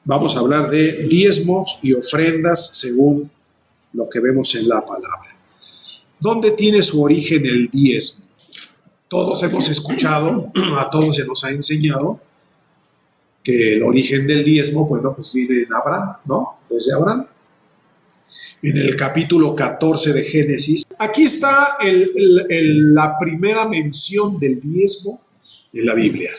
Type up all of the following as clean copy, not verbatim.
vamos a hablar de diezmos y ofrendas según lo que vemos en la palabra. ¿Dónde tiene su origen el diezmo? Todos hemos escuchado, a todos se nos ha enseñado que el origen del diezmo, bueno, pues viene en Abraham, ¿no? Desde Abraham. En el capítulo 14 de Génesis. Aquí está la primera mención del diezmo en la Biblia.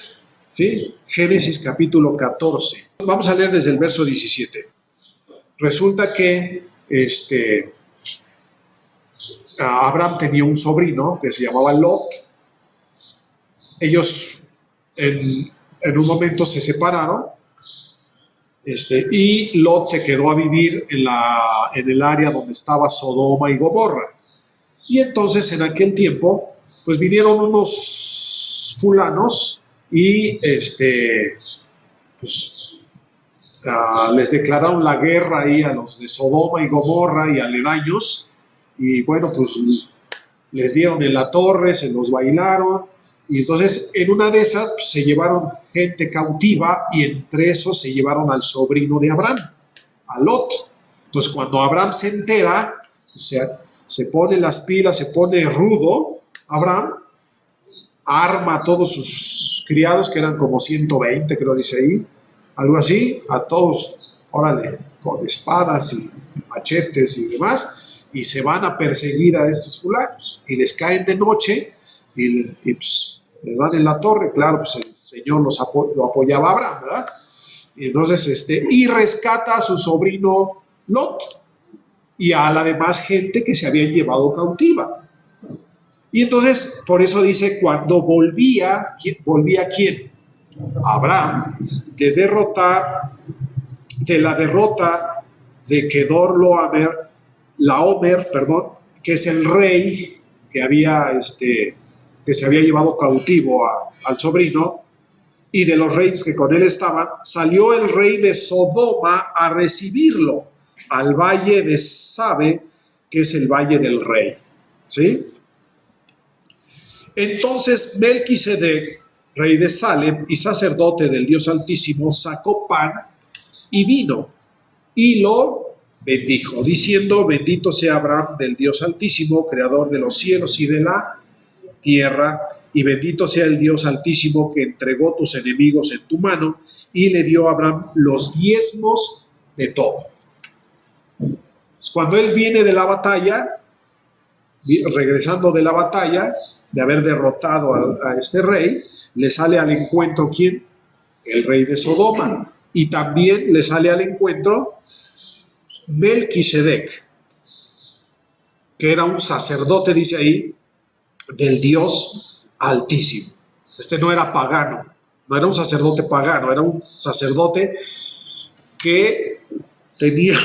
¿Sí? Génesis capítulo 14. Vamos a leer desde el verso 17. Resulta que Abraham tenía un sobrino que se llamaba Lot. Ellos en un momento se separaron. Y Lot se quedó a vivir en el área donde estaba Sodoma y Gomorra. Y entonces en aquel tiempo, pues vinieron unos fulanos y les declararon la guerra ahí a los de Sodoma y Gomorra y aledaños. Y bueno, pues les dieron en la torre, se los bailaron. Y entonces en una de esas pues, se llevaron gente cautiva y entre esos se llevaron al sobrino de Abraham, a Lot. Entonces cuando Abraham se entera, o sea, se pone las pilas, se pone rudo, Abraham arma a todos sus criados, que eran como 120, creo dice ahí, algo así, a todos, órale, con espadas y machetes y demás, y se van a perseguir a estos fulanos, y les caen de noche, y pues, les dan en la torre, claro, pues el Señor lo apoyaba a Abraham, ¿verdad? Y entonces, y rescata a su sobrino Lot y a la demás gente que se habían llevado cautiva. Y entonces, por eso dice, cuando volvía ¿quién? Abraham, de la derrota de Laomer, que es el rey que se había llevado cautivo al sobrino, y de los reyes que con él estaban, salió el rey de Sodoma a recibirlo al valle de Sabe, que es el valle del rey. ¿Sí? Entonces Melquisedec, rey de Salem y sacerdote del Dios Altísimo, sacó pan y vino y lo bendijo, diciendo: bendito sea Abraham del Dios Altísimo, creador de los cielos y de la tierra, y bendito sea el Dios Altísimo que entregó tus enemigos en tu mano, y le dio a Abraham los diezmos de todo. Cuando él viene de la batalla, regresando de la batalla, de haber derrotado a este rey, le sale al encuentro ¿quién? El rey de Sodoma, y también le sale al encuentro Melquisedec, que era un sacerdote, dice ahí, del Dios Altísimo. No era pagano, no era un sacerdote pagano, era un sacerdote que tenía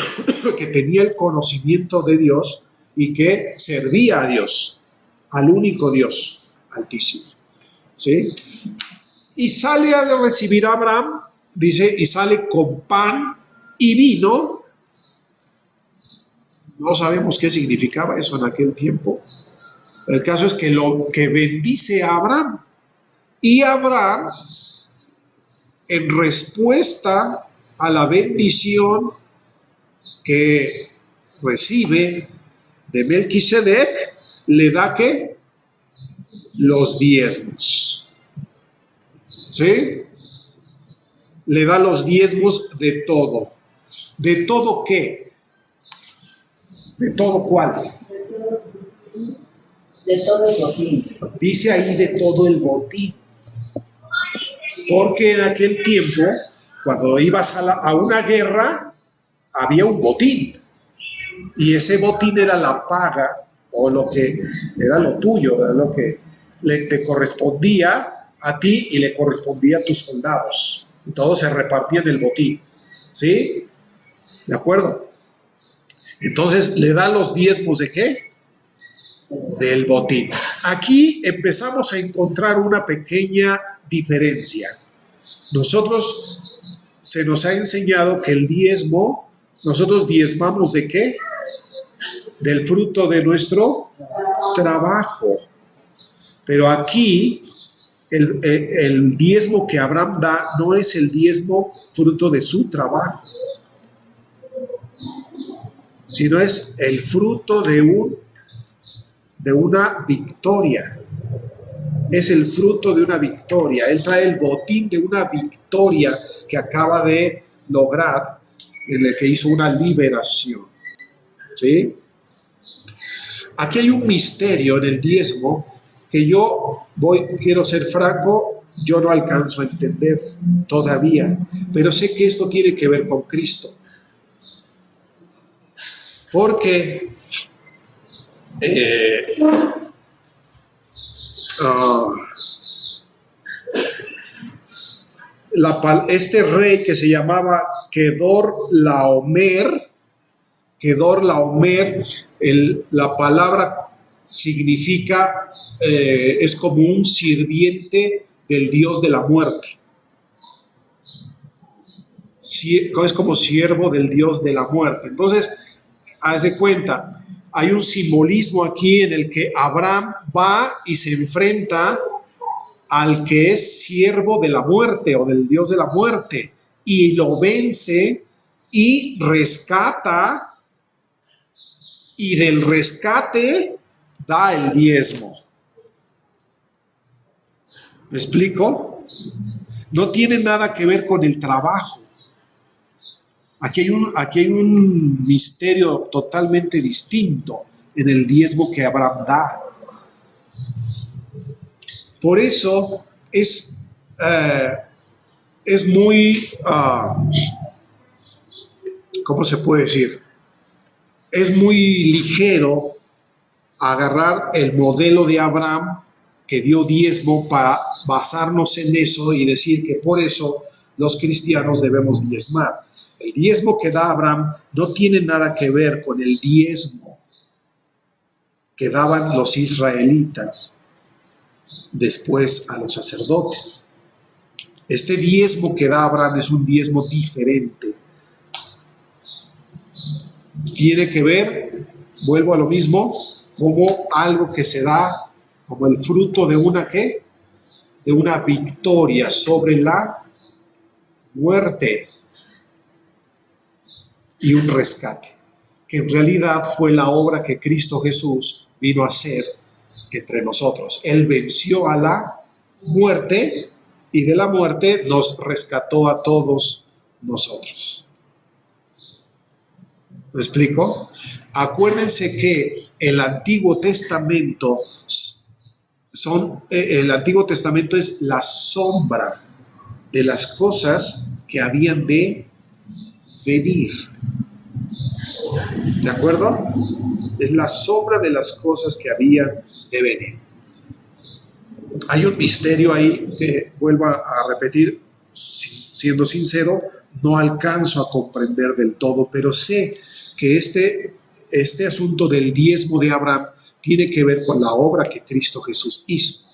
el conocimiento de Dios y que servía a Dios, al único Dios Altísimo. ¿Sí? Y sale a recibir a Abraham, dice, y sale con pan y vino. No sabemos qué significaba eso en aquel tiempo. El caso es que lo que bendice a Abraham, y Abraham, en respuesta a la bendición que recibe de Melquisedec, le da ¿qué? Los diezmos. ¿Sí? Le da los diezmos de todo. ¿De todo qué? ¿De todo cuál? De todo el botín. Dice ahí de todo el botín. Porque en aquel tiempo, cuando ibas a una guerra, había un botín. Y ese botín era la paga, o lo que era lo tuyo, era lo que te correspondía a ti y le correspondía a tus soldados. Y todos se repartían el botín. ¿Sí? ¿De acuerdo? Entonces, ¿le da los diezmos de qué? Del botín. Aquí empezamos a encontrar una pequeña diferencia. Nosotros se nos ha enseñado que el diezmo, nosotros diezmamos ¿de qué? Del fruto de nuestro trabajo. Pero aquí el diezmo que Abraham da no es el diezmo fruto de su trabajo, sino es el fruto de una victoria. Es el fruto de una victoria. Él trae el botín de una victoria que acaba de lograr, en el que hizo una liberación. ¿Sí? Aquí hay un misterio en el diezmo que quiero ser franco, yo no alcanzo a entender todavía, pero sé que esto tiene que ver con Cristo. Porque este rey que se llamaba Kedorlaomer, la palabra significa, es como un sirviente del dios de la muerte. Es como siervo del dios de la muerte. Entonces, haz de cuenta, hay un simbolismo aquí en el que Abraham va y se enfrenta al que es siervo de la muerte o del dios de la muerte y lo vence y rescata, y del rescate da el diezmo. ¿Me explico? No tiene nada que ver con el trabajo. Aquí hay un misterio totalmente distinto en el diezmo que Abraham da. Por eso es muy, ¿cómo se puede decir? Es muy ligero agarrar el modelo de Abraham que dio diezmo para basarnos en eso y decir que por eso los cristianos debemos diezmar. El diezmo que da Abraham no tiene nada que ver con el diezmo que daban los israelitas después a los sacerdotes. Este diezmo que da Abraham es un diezmo diferente. Tiene que ver, vuelvo a lo mismo, como algo que se da como el fruto de una ¿qué? De una victoria sobre la muerte y un rescate, que en realidad fue la obra que Cristo Jesús vino a hacer entre nosotros. Él venció a la muerte y de la muerte nos rescató a todos nosotros. ¿Me explico? Acuérdense que el Antiguo Testamento el Antiguo Testamento es la sombra de las cosas que habían de venir. ¿De acuerdo? Es la sombra de las cosas que habían de venir. Hay un misterio ahí que, vuelvo a repetir, siendo sincero, no alcanzo a comprender del todo, pero sé que este asunto del diezmo de Abraham tiene que ver con la obra que Cristo Jesús hizo.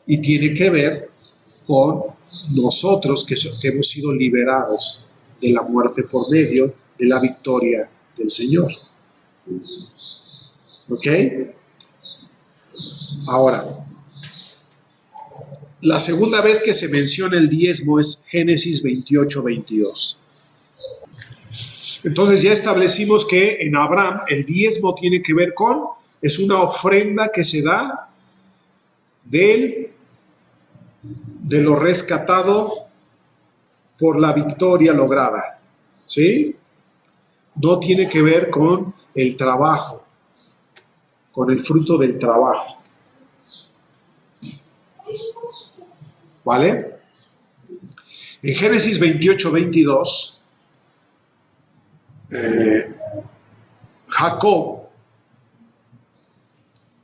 Y tiene que ver con nosotros que hemos sido liberados de la muerte por medio de la victoria del Señor. ¿Ok? Ahora, la segunda vez que se menciona el diezmo es Génesis 28-22. Entonces ya establecimos que en Abraham el diezmo tiene que ver es una ofrenda que se da de lo rescatado por la victoria lograda, ¿sí? No tiene que ver con el trabajo, con el fruto del trabajo. ¿Vale? En Génesis 28-22, Jacob,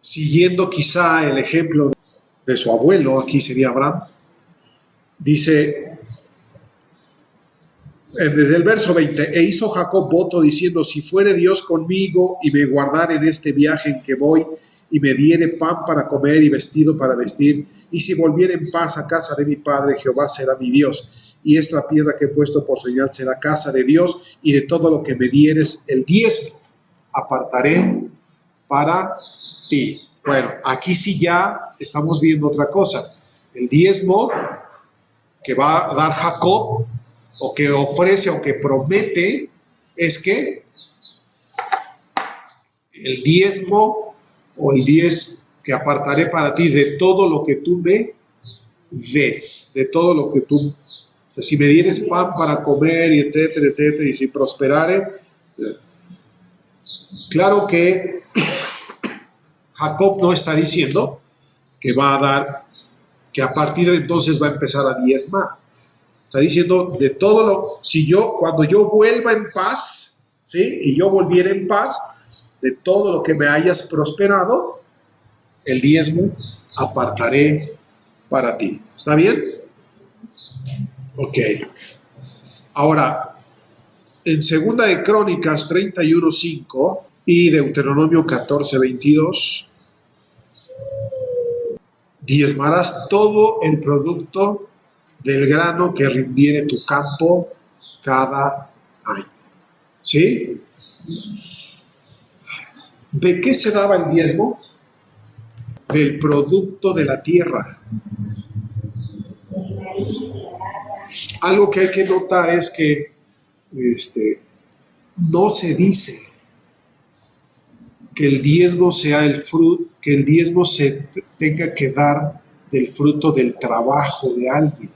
siguiendo quizá el ejemplo de su abuelo, aquí sería Abraham, dice, desde el verso 20, e hizo Jacob voto diciendo, si fuere Dios conmigo y me guardare en este viaje en que voy, y me diere pan para comer y vestido para vestir, y si volviere en paz a casa de mi padre, Jehová será mi Dios, y esta piedra que he puesto por señal será casa de Dios, y de todo lo que me dieres el diezmo apartaré para ti. Bueno, aquí sí ya estamos viendo otra cosa. El diezmo que va a dar Jacob, o que ofrece o que promete, es que el diezmo o el 10 que apartaré para ti de todo lo que tú me des, de todo lo que tú, o sea, si me dieres pan para comer y etcétera, etcétera, y si prosperare, claro que Jacob no está diciendo que va a dar, que a partir de entonces va a empezar a diezmar. Está diciendo de todo lo, si yo, cuando yo vuelva en paz, ¿sí? Y yo volviera en paz, de todo lo que me hayas prosperado, el diezmo apartaré para ti. ¿Está bien? Ok. Ahora, en Segunda de Crónicas 31:5 y Deuteronomio 14:22, diezmarás todo el producto del grano que rindiere tu campo cada año. ¿Sí? ¿De qué se daba el diezmo? Del producto de la tierra. Algo que hay que notar es que no se dice que el diezmo sea el fruto, que el diezmo se tenga que dar del fruto del trabajo de alguien.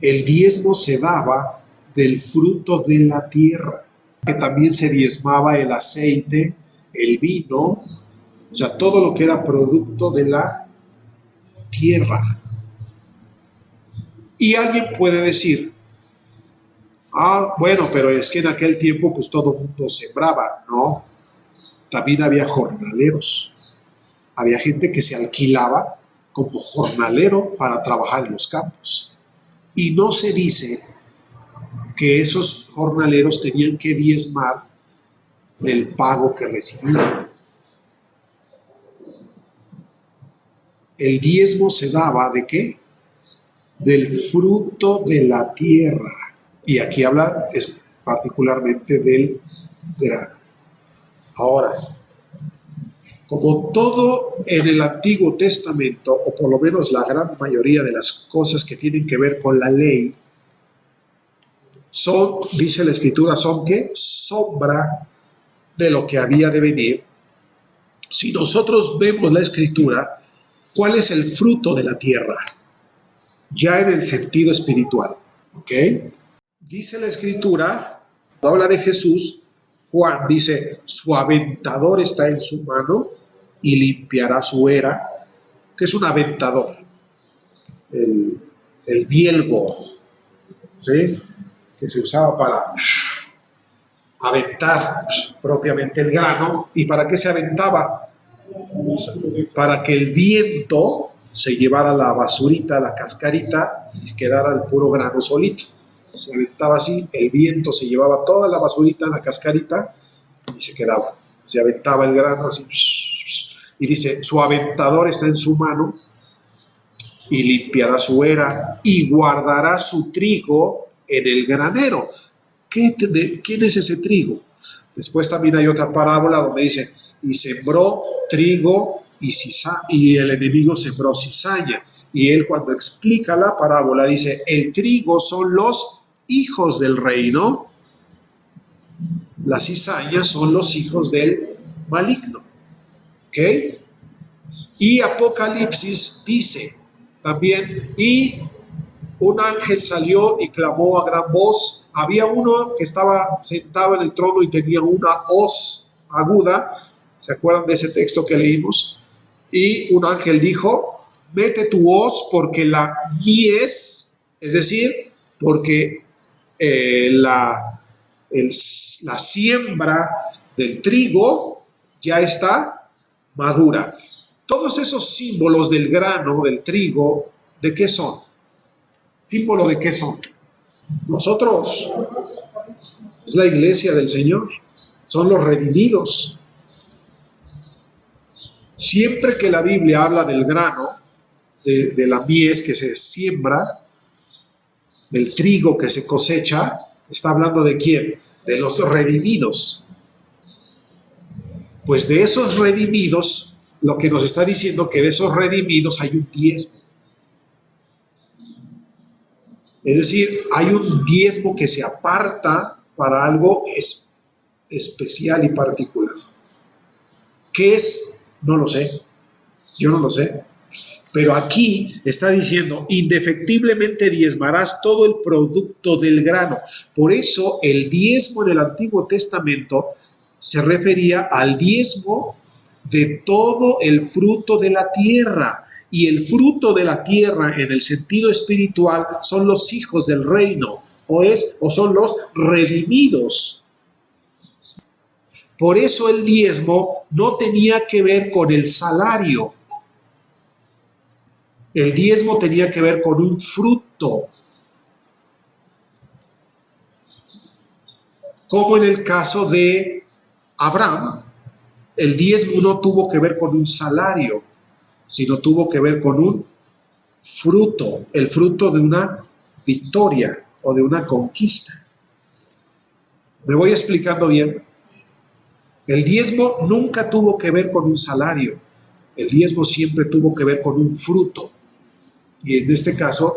El diezmo se daba del fruto de la tierra, que también se diezmaba el aceite, el vino, o sea, todo lo que era producto de la tierra. Y alguien puede decir, bueno, pero es que en aquel tiempo pues todo el mundo sembraba. No, también había jornaleros. Había gente que se alquilaba como jornalero para trabajar en los campos. Y no se dice que esos jornaleros tenían que diezmar del pago que recibían. El diezmo se daba ¿de qué? Del fruto de la tierra. Y aquí habla es particularmente del grano. Ahora, como todo en el Antiguo Testamento, o por lo menos la gran mayoría de las cosas que tienen que ver con la ley, son, dice la Escritura, son ¿qué? Sombra de lo que había de venir. Si nosotros vemos la Escritura, ¿cuál es el fruto de la tierra? Ya en el sentido espiritual, ¿ok? Dice la Escritura, habla de Jesús, Juan dice, su aventador está en su mano y limpiará su era. ¿Qué es un aventador? El bielgo, ¿sí? Que se usaba para aventar propiamente el grano. ¿Y para qué se aventaba? Para que el viento se llevara la basurita, la cascarita y quedara el puro grano solito. Se aventaba así, el viento se llevaba toda la basurita, la cascarita y se quedaba. Se aventaba el grano así. Y dice, su aventador está en su mano y limpiará su era y guardará su trigo en el granero. ¿Quién es ese trigo? Después también hay otra parábola donde dice, y sembró trigo y el enemigo sembró cizaña. Y él cuando explica la parábola dice, el trigo son los hijos del reino, las cizañas son los hijos del maligno. ¿Ok? Y Apocalipsis dice también, y un ángel salió y clamó a gran voz. Había uno que estaba sentado en el trono y tenía una hoz aguda. ¿Se acuerdan de ese texto que leímos? Y un ángel dijo, mete tu hoz porque la mies, es decir, porque la siembra del trigo ya está madura. Todos esos símbolos del grano, del trigo, ¿de qué son? ¿Símbolo de qué son? Nosotros. Es la iglesia del Señor. Son los redimidos. Siempre que la Biblia habla del grano, de la mies que se siembra, del trigo que se cosecha, está hablando de quién? De los redimidos. Pues de esos redimidos, lo que nos está diciendo que de esos redimidos hay un diezmo. Es decir, hay un diezmo que se aparta para algo especial y particular. ¿Qué es? No lo sé. Yo no lo sé. Pero aquí está diciendo, indefectiblemente diezmarás todo el producto del grano. Por eso el diezmo en el Antiguo Testamento se refería al diezmo de todo el fruto de la tierra. Y el fruto de la tierra en el sentido espiritual son los hijos del reino, o son los redimidos. Por eso el diezmo no tenía que ver con el salario. El diezmo tenía que ver con un fruto. Como en el caso de Abraham, el diezmo no tuvo que ver con un salario, sino tuvo que ver con un fruto, el fruto de una victoria o de una conquista. ¿Me voy explicando bien? El diezmo nunca tuvo que ver con un salario. El diezmo siempre tuvo que ver con un fruto. Y en este caso,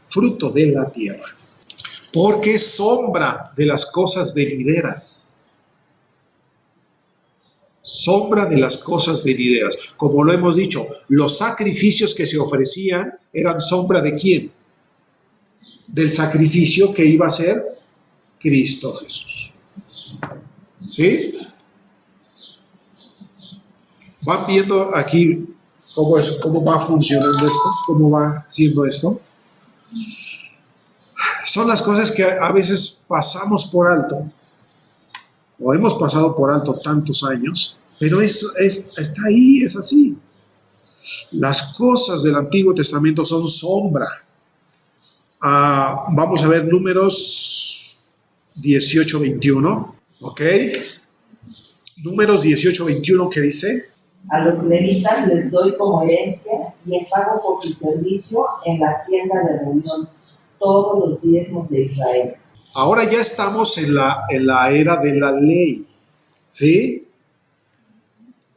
fruto de la tierra. Porque es sombra de las cosas venideras. Sombra de las cosas venideras. Como lo hemos dicho, los sacrificios que se ofrecían eran sombra ¿de quién? Del sacrificio que iba a ser Cristo Jesús. ¿Sí? ¿Van viendo aquí cómo va funcionando esto? ¿Cómo va siendo esto? Son las cosas que a veces pasamos por alto, o hemos pasado por alto tantos años, pero eso está ahí, es así. Las cosas del Antiguo Testamento son sombra. Vamos a ver Números 18:21, ¿ok? Números 18:21, ¿qué dice? A los levitas les doy como herencia y en pago por su servicio en la tienda de reunión todos los diezmos de Israel. Ahora ya estamos en la era de la ley, ¿sí?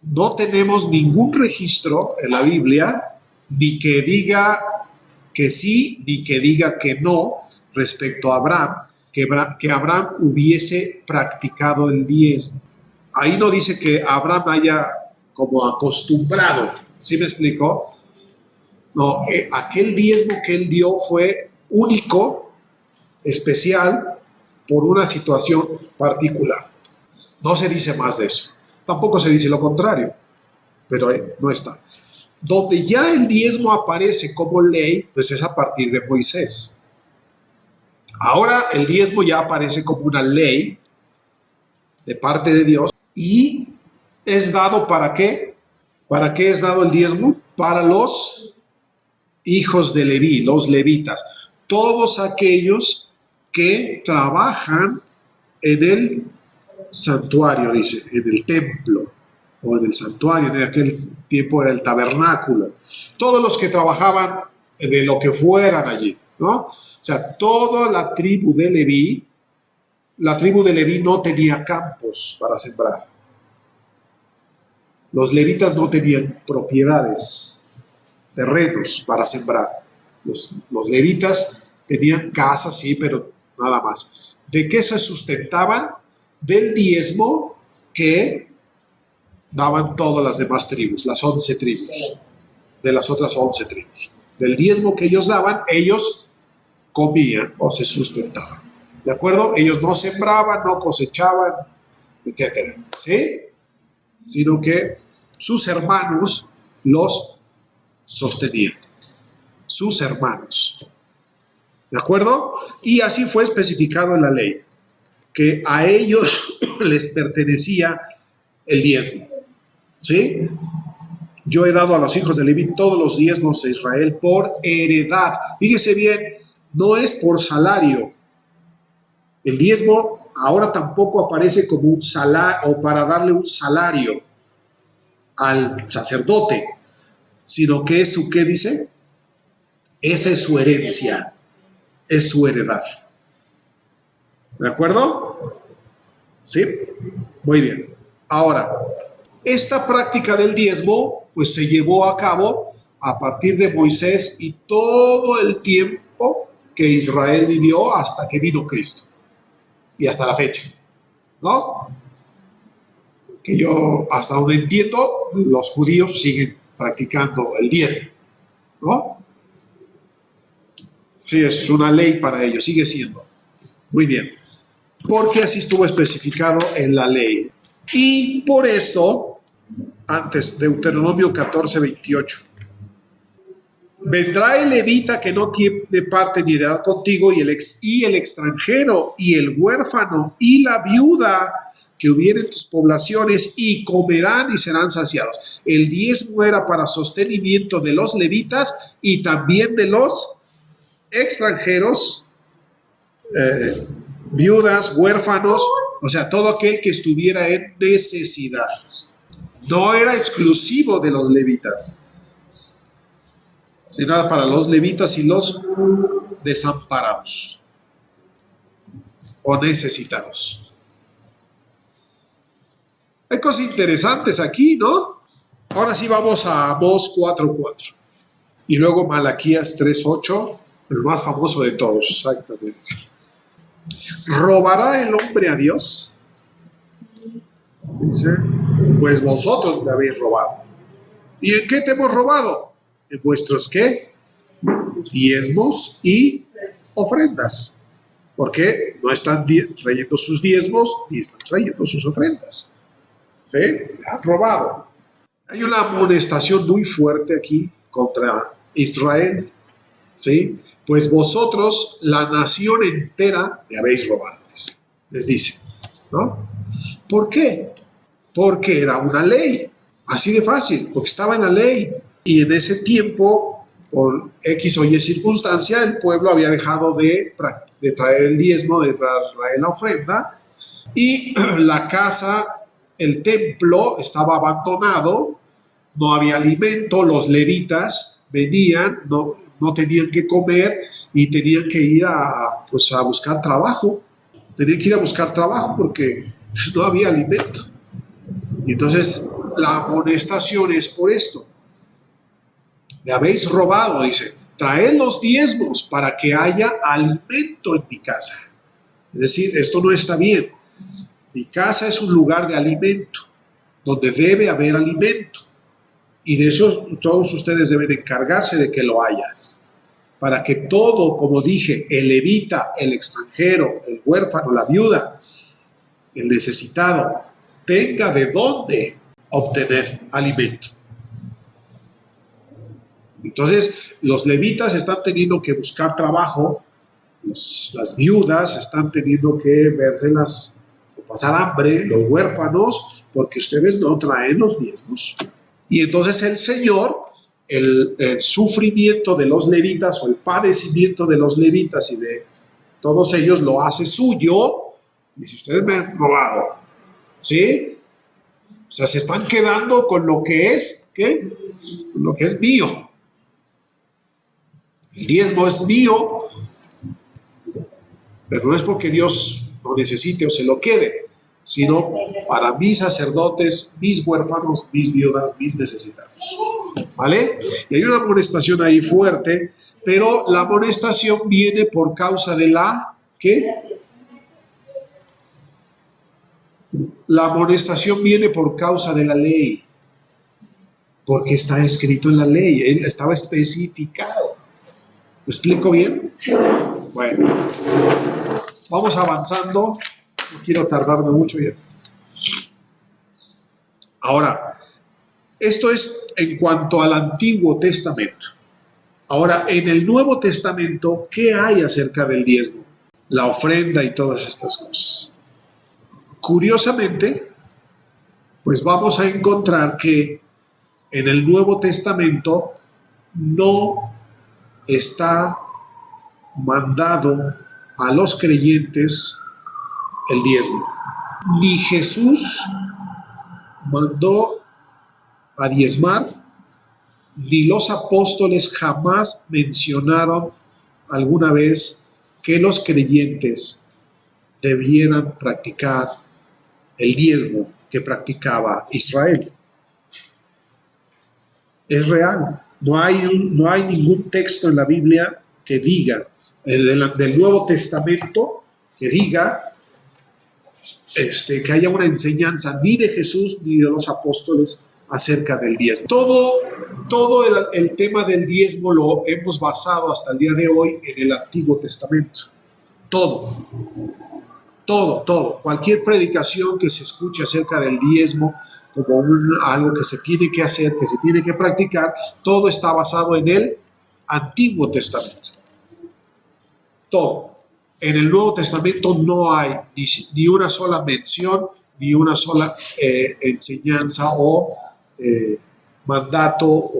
No tenemos ningún registro en la Biblia, ni que diga que sí, ni que diga que no, respecto a Abraham, que Abraham hubiese practicado el diezmo. Ahí no dice que Abraham haya como acostumbrado, ¿sí me explico? No, aquel diezmo que él dio fue único, especial, por una situación particular. No se dice más de eso. Tampoco se dice lo contrario, pero no está. Donde ya el diezmo aparece como ley, pues es a partir de Moisés. Ahora el diezmo ya aparece como una ley de parte de Dios y es dado ¿para qué? ¿Para qué es dado el diezmo? Para los hijos de Leví, los levitas, todos aquellos que trabajan en el santuario, dice, en el templo, o en el santuario, en aquel tiempo era el tabernáculo, todos los que trabajaban de lo que fueran allí, ¿no? O sea, toda la tribu de Leví no tenía campos para sembrar. Los levitas no tenían propiedades, terrenos para sembrar. Los levitas tenían casas, sí, pero nada más. ¿De qué se sustentaban? Del diezmo que daban todas las demás tribus, las 11 tribus, de las otras 11 tribus. Del diezmo que ellos daban, ellos comían o se sustentaban. ¿De acuerdo? Ellos no sembraban, no cosechaban, etcétera, ¿sí? Sino que sus hermanos los sostenían. Sus hermanos. ¿De acuerdo? Y así fue especificado en la ley, que a ellos les pertenecía el diezmo. ¿Sí? Yo he dado a los hijos de Leví todos los diezmos de Israel por heredad. Fíjese bien, no es por salario. El diezmo ahora tampoco aparece como un salario o para darle un salario al sacerdote, sino que es su, ¿qué dice? Esa es su herencia, es su heredad. ¿De acuerdo? ¿Sí? Muy bien. Ahora, Esta práctica del diezmo pues se llevó a cabo a partir de Moisés y todo el tiempo que Israel vivió hasta que vino Cristo y hasta la fecha, ¿no? Que yo hasta donde entiendo los judíos siguen practicando el diezmo, ¿no? Sí, es una ley para ellos, sigue siendo. Muy bien, porque así estuvo especificado en la ley. Y por esto, antes, Deuteronomio 14:28. Vendrá el levita que no tiene parte ni heredad contigo, y el extranjero, y el huérfano, y la viuda que hubiere en tus poblaciones, y comerán y serán saciados. El diezmo era para sostenimiento de los levitas y también de los extranjeros, viudas, huérfanos, o sea, todo aquel que estuviera en necesidad. No era exclusivo de los levitas, sino para los levitas y los desamparados o necesitados. Hay cosas interesantes aquí, ¿no? Ahora sí vamos a Amós 4:4 y luego Malaquías 3:8, el más famoso de todos, exactamente. ¿Robará el hombre a Dios? Dice, pues vosotros me habéis robado. ¿Y en qué te hemos robado? En vuestros, ¿qué? Diezmos y ofrendas. Porque no están trayendo sus diezmos ni están trayendo sus ofrendas. ¿Sí? Han robado. Hay una amonestación muy fuerte aquí contra Israel. ¿Sí? Pues vosotros, la nación entera, me habéis robado. Les dice, ¿no? ¿Por qué? Porque era una ley. Así de fácil, porque estaba en la ley. Y en ese tiempo, por X o Y circunstancia, el pueblo había dejado de traer el diezmo, de traer la ofrenda, y la casa, el templo estaba abandonado, no había alimento, los levitas venían, no tenían que comer y tenían que ir a buscar trabajo. Tenían que ir a buscar trabajo porque no había alimento. Y entonces la amonestación es por esto. Me habéis robado, dice, traed los diezmos para que haya alimento en mi casa. Es decir, esto no está bien. Mi casa es un lugar de alimento, donde debe haber alimento. Y de eso todos ustedes deben encargarse de que lo haya. Para que todo, como dije, el levita, el extranjero, el huérfano, la viuda, el necesitado, tenga de dónde obtener alimento. Entonces, los levitas están teniendo que buscar trabajo, las viudas están teniendo que vérselas o pasar hambre, los huérfanos, porque ustedes no traen los diezmos. Y entonces el Señor, el sufrimiento de los levitas o el padecimiento de los levitas y de todos ellos lo hace suyo. Y si ustedes me han robado, ¿sí? O sea, se están quedando con lo que es, ¿qué? Con lo que es mío. El diezmo es mío, pero no es porque Dios lo necesite o se lo quede, sino para mis sacerdotes, mis huérfanos, mis viudas, mis necesitados. ¿Vale? Y hay una amonestación ahí fuerte, pero la amonestación viene por causa de la, ¿qué? La amonestación viene por causa de la ley, porque está escrito en la ley, estaba especificado. ¿Lo explico bien? Bueno, vamos avanzando, no quiero tardarme mucho ya. Ahora, esto es en cuanto al Antiguo Testamento. Ahora, en el Nuevo Testamento, ¿qué hay acerca del diezmo? La ofrenda y todas estas cosas. Curiosamente, pues vamos a encontrar que en el Nuevo Testamento no está mandado a los creyentes el diezmo. Ni Jesús mandó a diezmar, ni los apóstoles jamás mencionaron alguna vez que los creyentes debieran practicar el diezmo que practicaba Israel. Es real. No hay ningún texto en la Biblia que diga, del Nuevo Testamento, que diga que haya una enseñanza ni de Jesús ni de los apóstoles acerca del diezmo. Todo el tema del diezmo lo hemos basado hasta el día de hoy en el Antiguo Testamento. Todo. Cualquier predicación que se escuche acerca del diezmo como algo que se tiene que hacer, que se tiene que practicar, todo está basado en el Antiguo Testamento. Todo. En el Nuevo Testamento no hay ni una sola mención, ni una sola enseñanza o mandato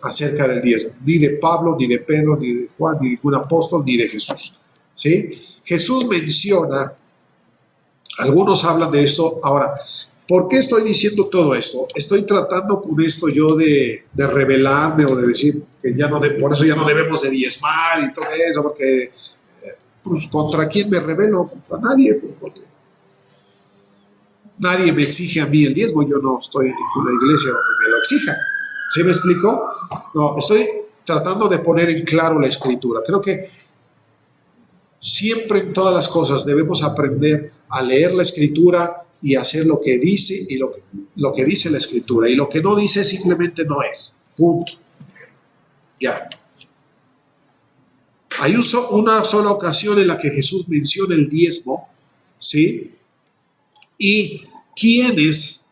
acerca del diezmo, ni de Pablo, ni de Pedro, ni de Juan, ni de ningún apóstol, ni de Jesús. ¿Sí? Jesús menciona, algunos hablan de esto. Ahora, ¿por qué estoy diciendo todo esto? Estoy tratando con esto yo de revelarme o de decir que por eso ya no debemos de diezmar y todo eso, porque pues ¿contra quién me rebelo? Contra nadie, porque nadie me exige a mí el diezmo. Yo no estoy en ninguna iglesia donde me lo exija. ¿Sí me explico? No, estoy tratando de poner en claro la Escritura. Creo que siempre en todas las cosas debemos aprender a leer la Escritura y hacer lo que dice y lo que dice la Escritura. Y lo que no dice simplemente no es. Punto. Ya. Hay una sola ocasión en la que Jesús menciona el diezmo, ¿sí? Y quienes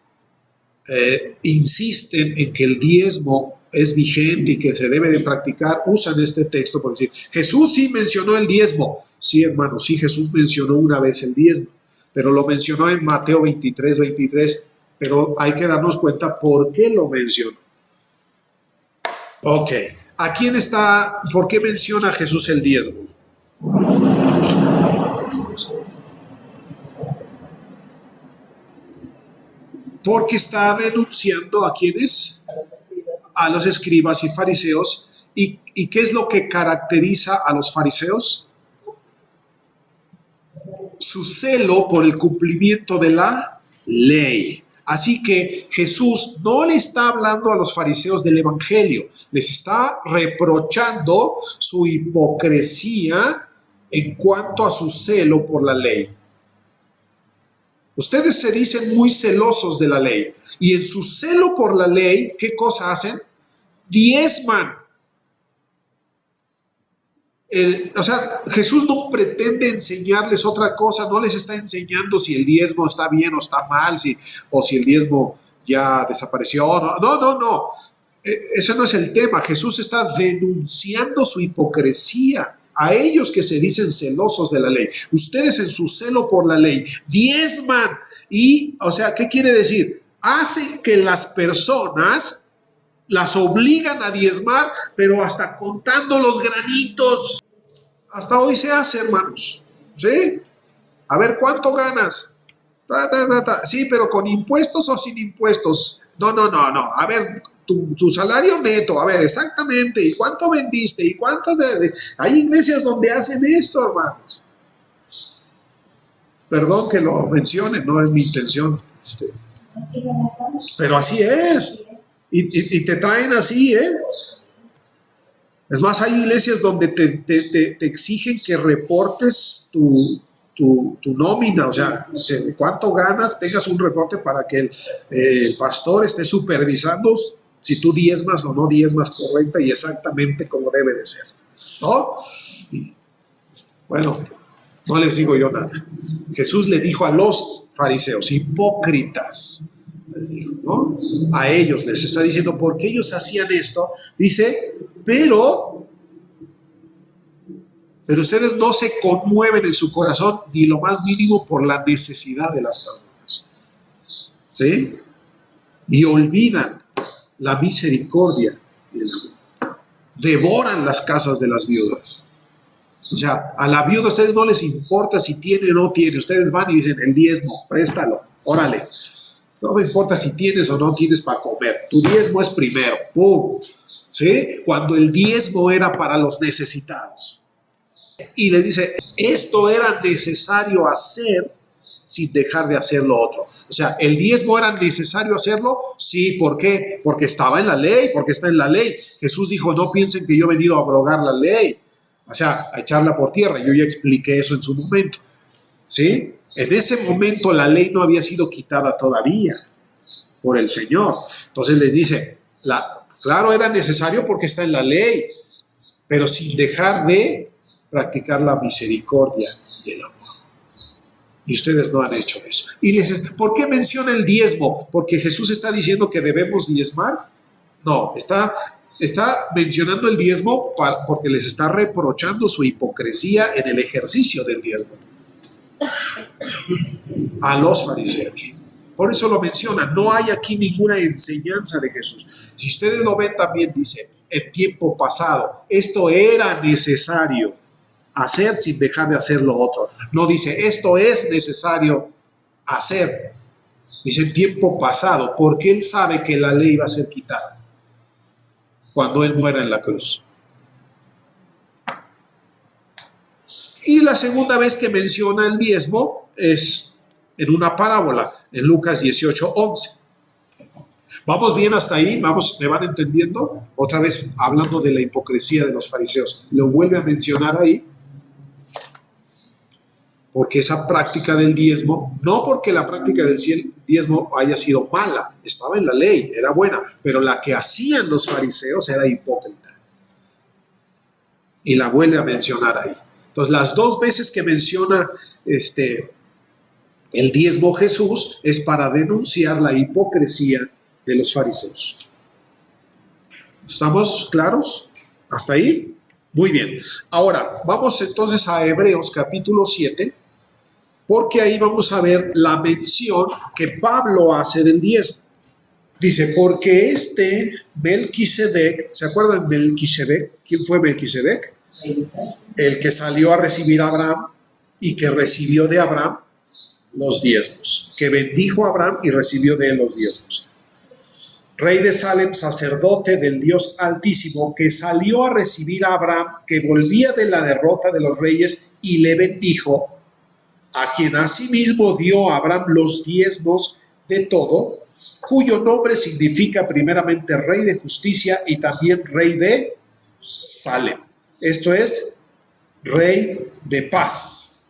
insisten en que el diezmo es vigente y que se debe de practicar, usan este texto por decir, Jesús sí mencionó el diezmo. Sí, hermano, sí, Jesús mencionó una vez el diezmo, pero lo mencionó en Mateo 23, pero hay que darnos cuenta por qué lo mencionó. Ok, ¿por qué menciona Jesús el diezmo? Porque está denunciando ¿a quiénes? A los escribas y fariseos. ¿Y qué es lo que caracteriza a los fariseos? Su celo por el cumplimiento de la ley. Así que Jesús no le está hablando a los fariseos del evangelio, les está reprochando su hipocresía en cuanto a su celo por la ley. Ustedes se dicen muy celosos de la ley y en su celo por la ley, ¿qué cosa hacen? Diezman. Jesús no pretende enseñarles otra cosa, no les está enseñando si el diezmo está bien o está mal, o si el diezmo ya desapareció. No. Ese no es el tema. Jesús está denunciando su hipocresía a ellos que se dicen celosos de la ley. Ustedes en su celo por la ley diezman. ¿Qué quiere decir? Hacen que las personas las obligan a diezmar, pero hasta contando los granitos. Hasta hoy se hace, hermanos. ¿Sí? A ver, ¿cuánto ganas? Sí, pero ¿con impuestos o sin impuestos? No. A ver, tu salario neto, a ver, exactamente. ¿Y cuánto vendiste? ¿Y cuánto? Hay iglesias donde hacen esto, hermanos. Perdón que lo mencione, no es mi intención. Pero así es. Y te traen así, ¿eh? Es más, hay iglesias donde te exigen que reportes tu nómina, o sea, cuánto ganas, tengas un reporte para que el pastor esté supervisando si tú diezmas o no diezmas correcta y exactamente como debe de ser, ¿no? Y, bueno, no les digo yo nada. Jesús le dijo a los fariseos, hipócritas, ¿no? A ellos les está diciendo, ¿por qué ellos hacían esto? Dice, pero ustedes no se conmueven en su corazón ni lo más mínimo por la necesidad de las personas, ¿sí? Y olvidan la misericordia y el amor. Devoran las casas de las viudas. O sea, a la viuda a ustedes no les importa si tiene o no tiene. Ustedes van y dicen, el diezmo, préstalo, órale. No me importa si tienes o no tienes para comer. Tu diezmo es primero. ¡Pum! ¿Sí? Cuando el diezmo era para los necesitados. Y les dice, esto era necesario hacer sin dejar de hacer lo otro. O sea, ¿el diezmo era necesario hacerlo? Sí, ¿por qué? Porque estaba en la ley, porque está en la ley. Jesús dijo, no piensen que yo he venido a abrogar la ley, o sea, a echarla por tierra. Yo ya expliqué eso en su momento, ¿sí? En ese momento la ley no había sido quitada todavía por el Señor. Entonces les dice, claro, era necesario porque está en la ley, pero sin dejar de practicar la misericordia y el amor. Y ustedes no han hecho eso. Y les dice, ¿por qué menciona el diezmo? ¿Porque Jesús está diciendo que debemos diezmar? No, está mencionando el diezmo porque les está reprochando su hipocresía en el ejercicio del diezmo a los fariseos. Por eso lo menciona. No hay aquí ninguna enseñanza de Jesús. Si ustedes lo ven, también dice, en tiempo pasado, esto era necesario hacer sin dejar de hacer lo otro. No dice, esto es necesario hacer. Dice en tiempo pasado, porque él sabe que la ley va a ser quitada cuando él muera en la cruz. Y la segunda vez que menciona el diezmo es en una parábola, en Lucas 18:11. ¿Vamos bien hasta ahí? ¿Me van entendiendo? Otra vez hablando de la hipocresía de los fariseos. Lo vuelve a mencionar ahí. Porque esa práctica del diezmo, no porque la práctica del diezmo haya sido mala, estaba en la ley, era buena, pero la que hacían los fariseos era hipócrita. Y la vuelve a mencionar ahí. Entonces, las dos veces que menciona el diezmo Jesús es para denunciar la hipocresía de los fariseos. ¿Estamos claros? ¿Hasta ahí? Muy bien. Ahora, vamos entonces a Hebreos capítulo 7, porque ahí vamos a ver la mención que Pablo hace del diezmo. Dice, porque Melquisedec, ¿se acuerdan de Melquisedec? ¿Quién fue Melquisedec? El que salió a recibir a Abraham y que recibió de Abraham los diezmos, que bendijo a Abraham y recibió de él los diezmos. Rey de Salem, sacerdote del Dios Altísimo, que salió a recibir a Abraham, que volvía de la derrota de los reyes y le bendijo, a quien asimismo dio a Abraham los diezmos de todo, cuyo nombre significa primeramente Rey de Justicia y también Rey de Salem. Esto es, Rey de Paz.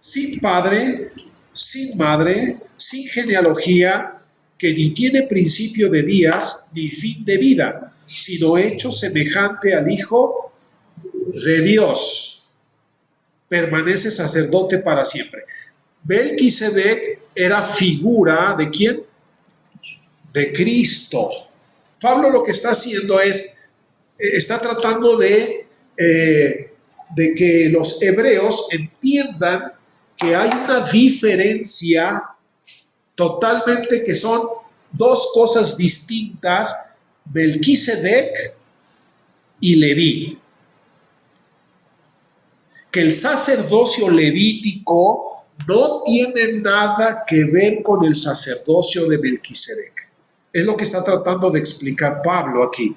Sin padre, sin madre, sin genealogía, que ni tiene principio de días ni fin de vida, sino hecho semejante al Hijo de Dios. Permanece sacerdote para siempre. Melquisedec era figura ¿de quién? De Cristo. Pablo lo que está haciendo está tratando de que los hebreos entiendan que hay una diferencia totalmente, que son dos cosas distintas, Melquisedec y Leví. Que el sacerdocio levítico no tiene nada que ver con el sacerdocio de Melquisedec. Es lo que está tratando de explicar Pablo aquí.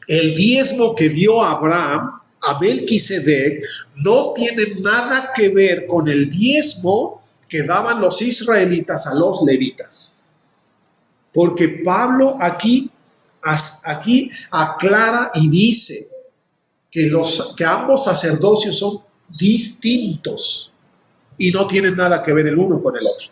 El diezmo que dio Abraham a Melquisedec no tiene nada que ver con el diezmo que daban los israelitas a los levitas. Porque Pablo aquí aclara y dice que ambos sacerdocios son distintos y no tienen nada que ver el uno con el otro.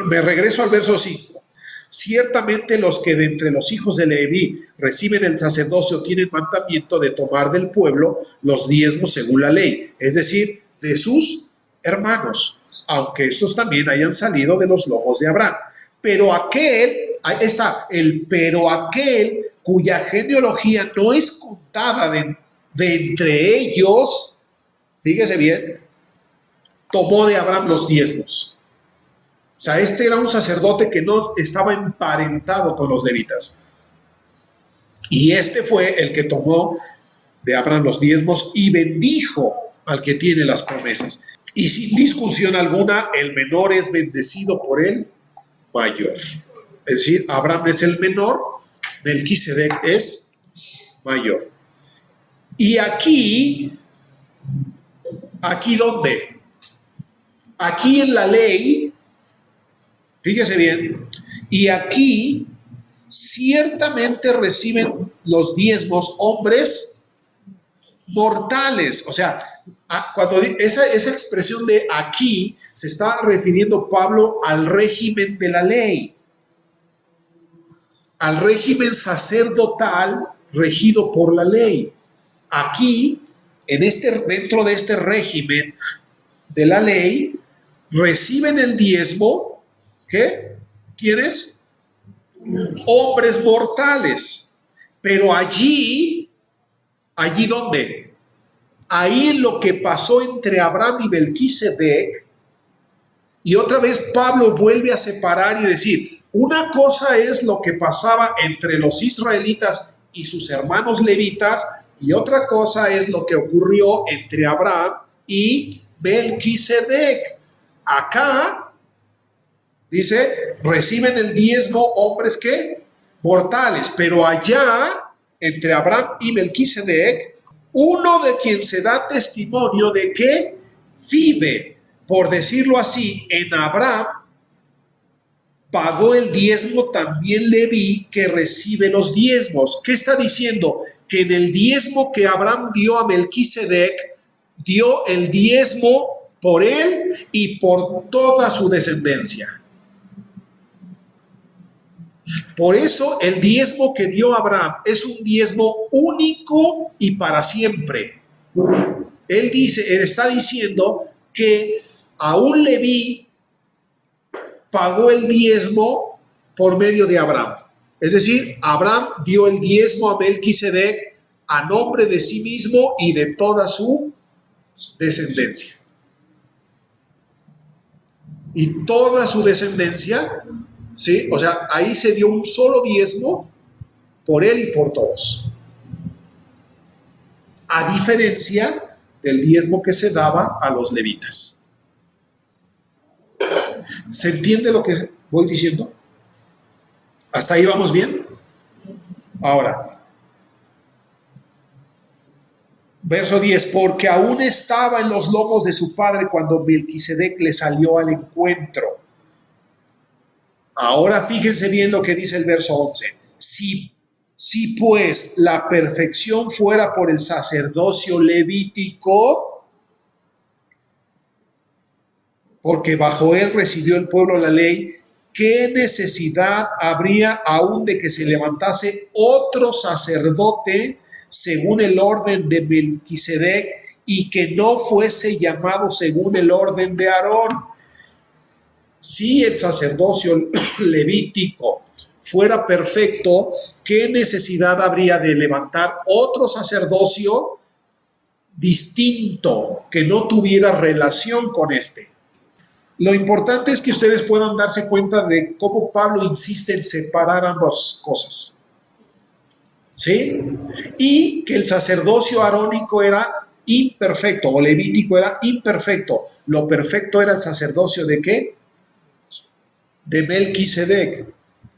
Me regreso al verso 5. Ciertamente los que de entre los hijos de Leví reciben el sacerdocio tienen mandamiento de tomar del pueblo los diezmos según la ley, es decir, de sus hermanos, aunque estos también hayan salido de los lomos de Abraham. Pero aquel cuya genealogía no es contada de entre ellos, fíjese bien, tomó de Abraham los diezmos. O sea, este era un sacerdote que no estaba emparentado con los levitas. Y este fue el que tomó de Abraham los diezmos y bendijo al que tiene las promesas. Y sin discusión alguna, el menor es bendecido por el mayor. Es decir, Abraham es el menor, Melquisedec es mayor. Y aquí ¿dónde? aquí en la ley, fíjese bien, y aquí ciertamente reciben los diezmos hombres mortales. O sea, cuando esa expresión de aquí se está refiriendo Pablo al régimen de la ley, al régimen sacerdotal regido por la ley. Aquí, dentro de este régimen de la ley, reciben el diezmo, ¿qué? ¿Quiénes? Hombres mortales. Pero allí ¿dónde? Ahí lo que pasó entre Abraham y Melquisedec, y otra vez Pablo vuelve a separar y decir, una cosa es lo que pasaba entre los israelitas y sus hermanos levitas, y otra cosa es lo que ocurrió entre Abraham y Melquisedec. Acá, dice, reciben el diezmo hombres que mortales, pero allá, entre Abraham y Melquisedec, uno de quien se da testimonio de que vive, por decirlo así, en Abraham, pagó el diezmo también Leví, que recibe los diezmos. ¿Qué está diciendo? Que en el diezmo que Abraham dio a Melquisedec, dio el diezmo por él y por toda su descendencia. Por eso el diezmo que dio Abraham es un diezmo único y para siempre. Él está diciendo que aún Leví pagó el diezmo por medio de Abraham. Es decir, Abraham dio el diezmo a Melquisedec a nombre de sí mismo y de toda su descendencia. Y toda su descendencia, ¿sí? O sea, ahí se dio un solo diezmo por él y por todos. A diferencia del diezmo que se daba a los levitas. ¿Se entiende lo que voy diciendo? ¿Hasta ahí vamos bien? Ahora, verso 10, porque aún estaba en los lomos de su padre cuando Melquisedec le salió al encuentro. Ahora fíjense bien lo que dice el verso 11. Si pues la perfección fuera por el sacerdocio levítico, porque bajo él recibió el pueblo la ley, ¿qué necesidad habría aún de que se levantase otro sacerdote según el orden de Melquisedec y que no fuese llamado según el orden de Aarón? Si el sacerdocio levítico fuera perfecto, ¿qué necesidad habría de levantar otro sacerdocio distinto que no tuviera relación con este? Lo importante es que ustedes puedan darse cuenta de cómo Pablo insiste en separar ambas cosas. ¿Sí? Y que el sacerdocio arónico era imperfecto, o levítico era imperfecto. Lo perfecto era el sacerdocio ¿de qué? De Melquisedec,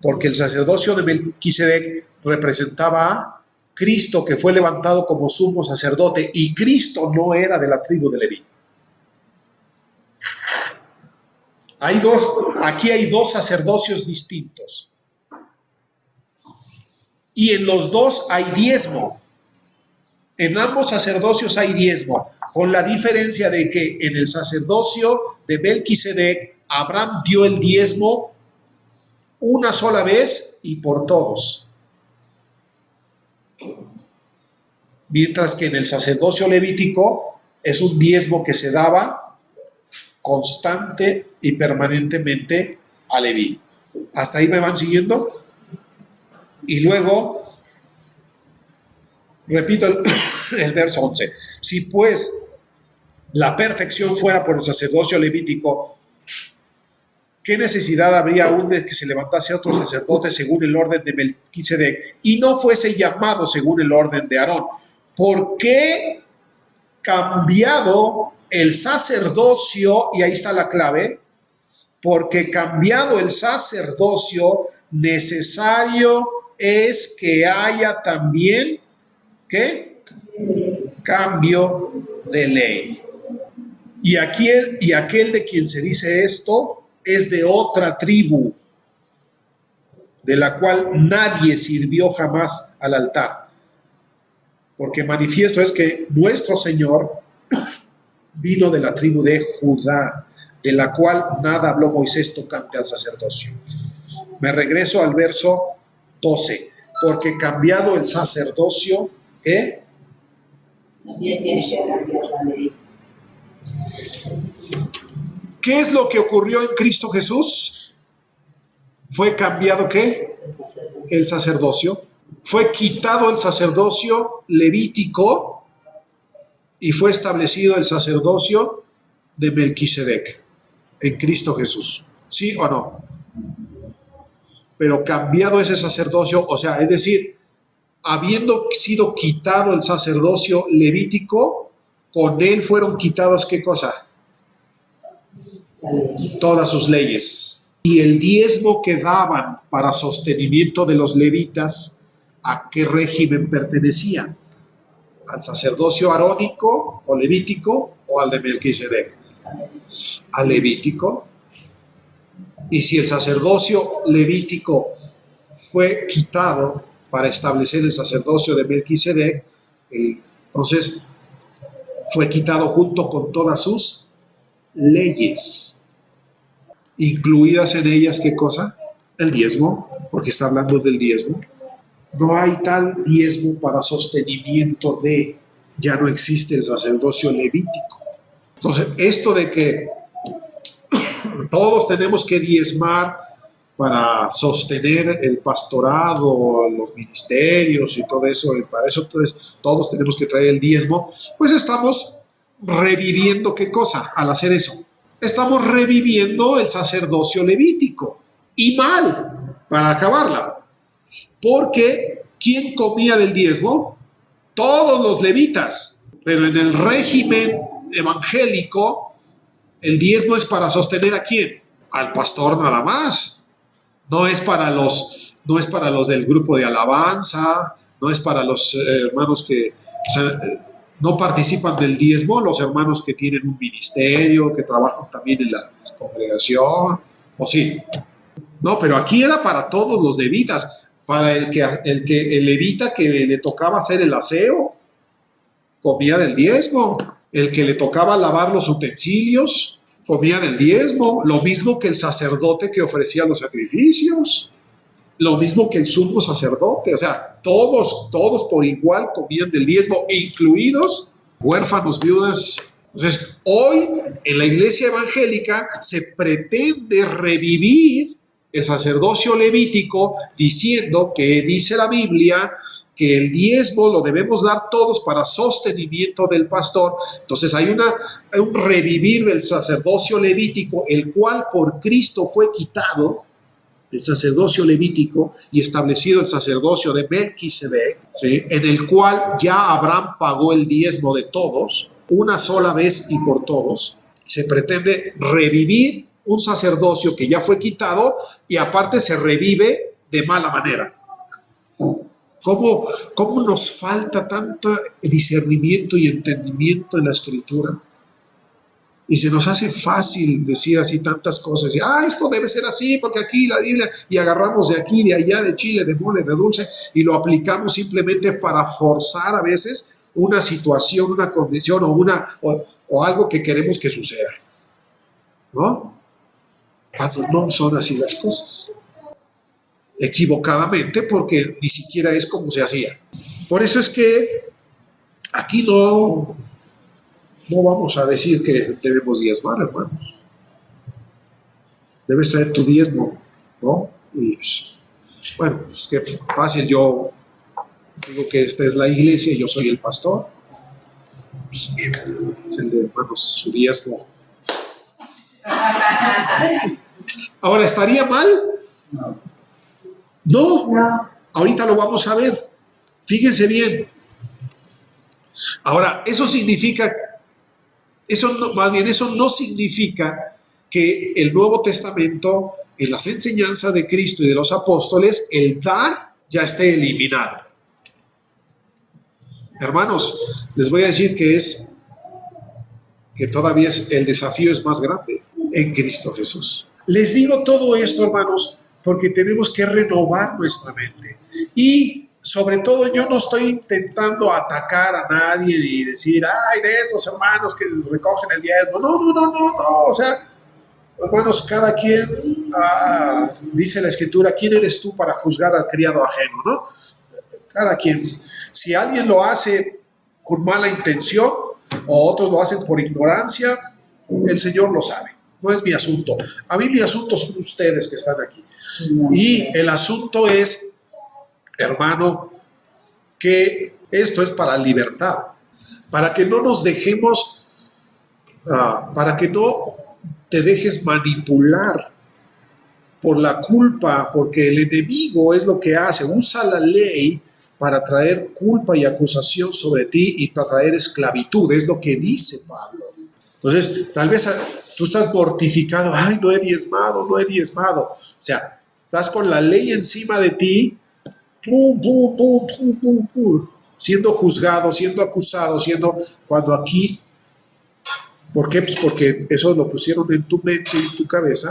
porque el sacerdocio de Melquisedec representaba a Cristo, que fue levantado como sumo sacerdote, y Cristo no era de la tribu de Leví. Aquí hay dos sacerdocios distintos. Y en los dos hay diezmo. En ambos sacerdocios hay diezmo, con la diferencia de que en el sacerdocio de Melquisedec, Abraham dio el diezmo una sola vez y por todos. Mientras que en el sacerdocio levítico es un diezmo que se daba constante y permanentemente a Leví. ¿Hasta ahí me van siguiendo? Y luego, repito el verso 11. Si pues la perfección fuera por el sacerdocio levítico, ¿qué necesidad habría aún de que se levantase otro sacerdote según el orden de Melquisedec y no fuese llamado según el orden de Aarón? ¿Por qué cambiado el sacerdocio? Y ahí está la clave. Porque cambiado el sacerdocio, necesario es que haya también, ¿qué? Cambio de ley. Y aquel de quien se dice esto es de otra tribu, de la cual nadie sirvió jamás al altar. Porque manifiesto es que nuestro Señor vino de la tribu de Judá, de la cual nada habló Moisés tocante al sacerdocio. Me regreso al verso 12. Porque cambiado el sacerdocio, ¿qué? También tiene que cambiar la ley. ¿Qué es lo que ocurrió en Cristo Jesús? Fue cambiado, ¿qué? El sacerdocio. Fue quitado el sacerdocio levítico y fue establecido el sacerdocio de Melquisedec en Cristo Jesús. ¿Sí o no? Pero cambiado ese sacerdocio, o sea, es decir, habiendo sido quitado el sacerdocio levítico, con él fueron quitadas, ¿qué cosa? Todas sus leyes. Y el diezmo que daban para sostenimiento de los levitas, ¿a qué régimen pertenecía? ¿Al sacerdocio arónico o levítico o al de Melquisedec? Al levítico. Y si el sacerdocio levítico fue quitado para establecer el sacerdocio de Melquisedec, entonces fue quitado junto con todas sus leyes, incluidas en ellas, ¿qué cosa? El diezmo, porque está hablando del diezmo. No hay tal diezmo para sostenimiento de, ya no existe el sacerdocio levítico. Entonces, esto de que todos tenemos que diezmar para sostener el pastorado, los ministerios y todo eso, y para eso todos tenemos que traer el diezmo, pues estamos reviviendo, ¿qué cosa? Al hacer eso, estamos reviviendo el sacerdocio levítico, y mal, para acabarla, porque ¿quién comía del diezmo? Todos los levitas, pero en el régimen evangélico, el diezmo es para sostener ¿a quién? Al pastor nada más. No es para los del grupo de alabanza, no es para los hermanos que no participan del diezmo, los hermanos que tienen un ministerio, que trabajan también en la congregación, o sí. No, pero aquí era para todos los levitas, para el levita que le tocaba hacer el aseo, comía del diezmo, el que le tocaba lavar los utensilios, comía del diezmo, lo mismo que el sacerdote que ofrecía los sacrificios, lo mismo que el sumo sacerdote, o sea, todos por igual comían del diezmo, incluidos huérfanos, viudas. Entonces, hoy en la iglesia evangélica se pretende revivir el sacerdocio levítico diciendo que dice la Biblia que el diezmo lo debemos dar todos para sostenimiento del pastor. Entonces hay un revivir del sacerdocio levítico, el cual por Cristo fue quitado, el sacerdocio levítico, y establecido el sacerdocio de Melquisedec, ¿sí? En el cual ya Abraham pagó el diezmo de todos, una sola vez y por todos. Se pretende revivir un sacerdocio que ya fue quitado y aparte se revive de mala manera. ¿Cómo nos falta tanto discernimiento y entendimiento en la Escritura? Y se nos hace fácil decir así tantas cosas. Y, esto debe ser así, porque aquí la Biblia, y agarramos de aquí, de allá, de chile, de mole, de dulce, y lo aplicamos simplemente para forzar a veces una situación, una condición o algo que queremos que suceda. ¿No? Cuando no son así las cosas. Equivocadamente, porque ni siquiera es como se hacía. Por eso es que aquí no vamos a decir que debemos diezmar, hermanos. Debes traer tu diezmo, ¿no? Y bueno, es que fácil, yo digo que esta es la iglesia y yo soy el pastor. Pues, es el de hermanos, su diezmo. Ahora, ¿estaría mal? No, ahorita lo vamos a ver. Fíjense bien. Ahora, eso no significa que el Nuevo Testamento, en las enseñanzas de Cristo y de los apóstoles, el dar ya esté eliminado. Hermanos, les voy a decir que es que todavía el desafío es más grande en Cristo Jesús. Les digo todo esto, hermanos, porque tenemos que renovar nuestra mente. Y sobre todo, yo no estoy intentando atacar a nadie y decir, ay, de esos hermanos que recogen el diezmo. No. O sea, hermanos, cada quien, dice la Escritura, ¿quién eres tú para juzgar al criado ajeno, no? Cada quien. Si alguien lo hace con mala intención o otros lo hacen por ignorancia, el Señor lo sabe. No es mi asunto. A mí mi asunto son ustedes que están aquí. Y el asunto es, hermano, que esto es para libertad, para que no nos dejemos, para que no te dejes manipular por la culpa, porque el enemigo es lo que hace, usa la ley para traer culpa y acusación sobre ti y para traer esclavitud, es lo que dice Pablo. Entonces, tal vez tú estás mortificado, ay, no he diezmado. O sea, estás con la ley encima de ti, siendo juzgado, siendo acusado, cuando aquí, ¿por qué? Pues porque eso lo pusieron en tu mente y en tu cabeza,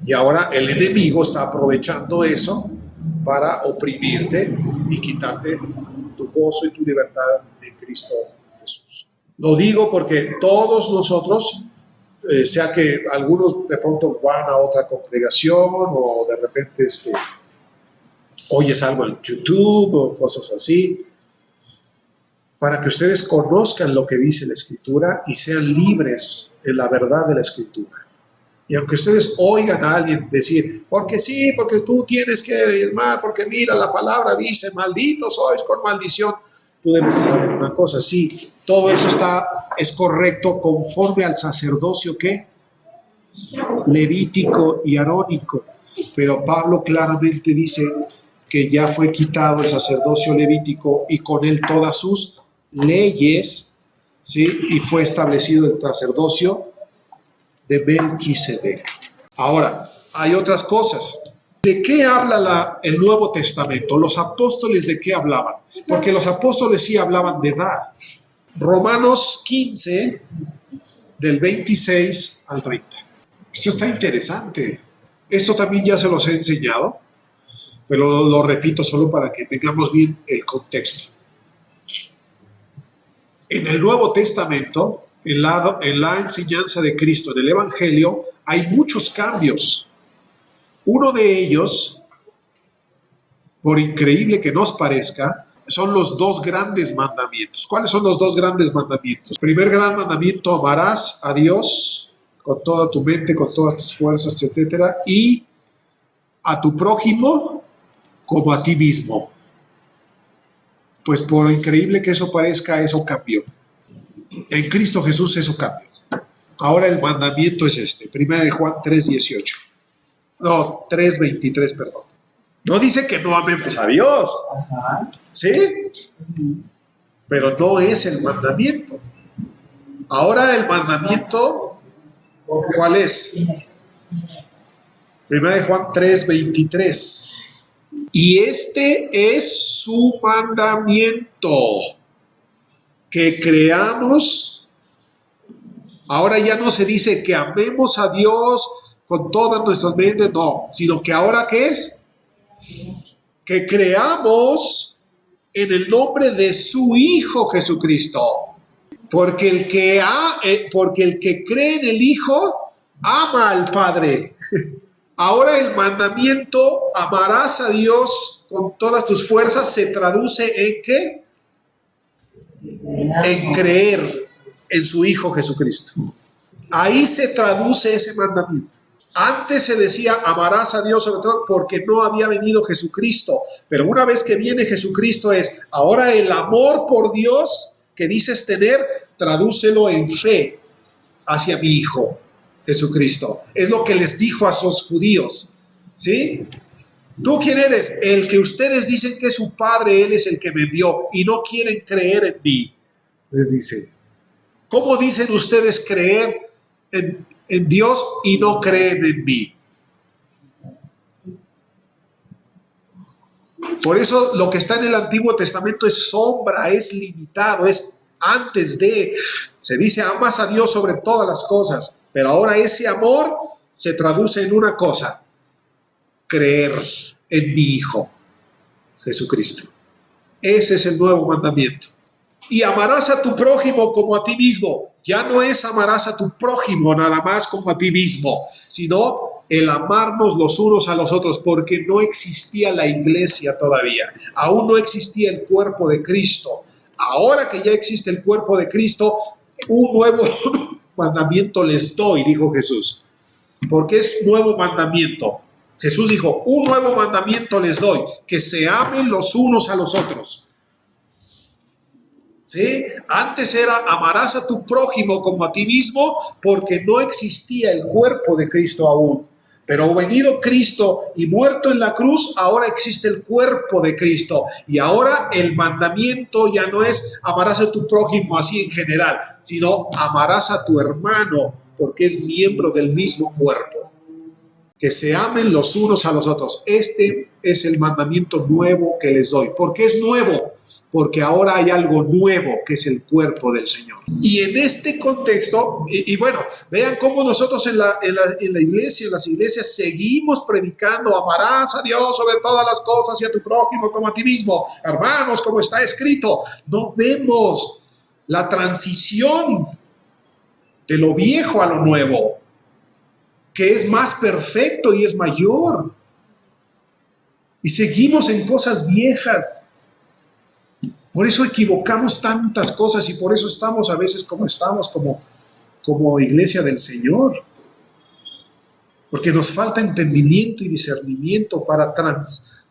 y ahora el enemigo está aprovechando eso para oprimirte y quitarte tu gozo y tu libertad en Cristo Jesús. Lo digo porque todos nosotros, sea que algunos de pronto van a otra congregación o de repente oyes algo en YouTube o cosas así, para que ustedes conozcan lo que dice la Escritura y sean libres en la verdad de la Escritura. Y aunque ustedes oigan a alguien decir, porque sí, porque tú tienes que diezmar, porque mira, la palabra dice, malditos sois con maldición, tú debes saber una cosa, sí, todo eso es correcto conforme al sacerdocio ¿qué? Levítico y arónico, pero Pablo claramente dice que ya fue quitado el sacerdocio levítico y con él todas sus leyes, ¿sí? Y fue establecido el sacerdocio de Melquisedec. Ahora, hay otras cosas. ¿De qué habla el Nuevo Testamento? ¿Los apóstoles de qué hablaban? Porque los apóstoles sí hablaban de dar. Romanos 15, del 26 al 30. Esto está interesante. Esto también ya se los he enseñado, pero lo repito solo para que tengamos bien el contexto. En el Nuevo Testamento, en la enseñanza de Cristo, en el Evangelio, hay muchos cambios. Uno de ellos, por increíble que nos parezca, son los dos grandes mandamientos. ¿Cuáles son los dos grandes mandamientos? Primer gran mandamiento, amarás a Dios con toda tu mente, con todas tus fuerzas, etcétera, y a tu prójimo como a ti mismo. Pues por increíble que eso parezca, eso cambió. En Cristo Jesús eso cambió. Ahora el mandamiento es este, 1 de Juan 3:18. No, 3:23, perdón. No dice que no amemos a Dios. ¿Sí? Pero no es el mandamiento. Ahora el mandamiento, ¿cuál es? 1 de Juan 3:23. Y este es su mandamiento, que creamos. Ahora ya no se dice que amemos a Dios con todas nuestras mentes, no, sino que ahora ¿qué es? Que creamos en el nombre de su Hijo Jesucristo. Porque el que cree en el Hijo ama al Padre. Ahora el mandamiento, amarás a Dios con todas tus fuerzas, se traduce en ¿qué? En creer en su Hijo Jesucristo. Ahí se traduce ese mandamiento. Antes se decía, amarás a Dios sobre todo porque no había venido Jesucristo. Pero una vez que viene Jesucristo ahora el amor por Dios que dices tener, tradúcelo en fe hacia mi Hijo Jesucristo. Es lo que les dijo a sus judíos. ¿Sí? ¿Tú quién eres? El que ustedes dicen que es su padre, él es el que me envió y no quieren creer en mí. Les dice, ¿cómo dicen ustedes creer en Dios y no creen en mí? Por eso lo que está en el Antiguo Testamento es sombra, es limitado, es Se dice, amas a Dios sobre todas las cosas, pero ahora ese amor se traduce en una cosa: creer en mi Hijo, Jesucristo. Ese es el nuevo mandamiento. Y amarás a tu prójimo como a ti mismo. Ya no es amarás a tu prójimo nada más como a ti mismo, sino el amarnos los unos a los otros, porque no existía la iglesia todavía. Aún no existía el cuerpo de Cristo. Ahora que ya existe el cuerpo de Cristo, un nuevo mandamiento les doy, dijo Jesús. Porque es nuevo mandamiento. Jesús dijo, un nuevo mandamiento les doy, que se amen los unos a los otros. ¿Sí? Antes era amarás a tu prójimo como a ti mismo, porque no existía el cuerpo de Cristo aún. Pero venido Cristo y muerto en la cruz, ahora existe el cuerpo de Cristo. Y ahora el mandamiento ya no es amarás a tu prójimo así en general, sino amarás a tu hermano, porque es miembro del mismo cuerpo. Que se amen los unos a los otros. Este es el mandamiento nuevo que les doy. ¿Por qué es nuevo? Porque ahora hay algo nuevo que es el cuerpo del Señor. Y en este contexto, y bueno, vean cómo nosotros en la iglesia, en las iglesias, seguimos predicando, amarás a Dios sobre todas las cosas y a tu prójimo como a ti mismo. Hermanos, como está escrito, no vemos la transición de lo viejo a lo nuevo, que es más perfecto y es mayor. Y seguimos en cosas viejas. Por eso equivocamos tantas cosas y por eso estamos a veces como estamos, como iglesia del Señor. Porque nos falta entendimiento y discernimiento para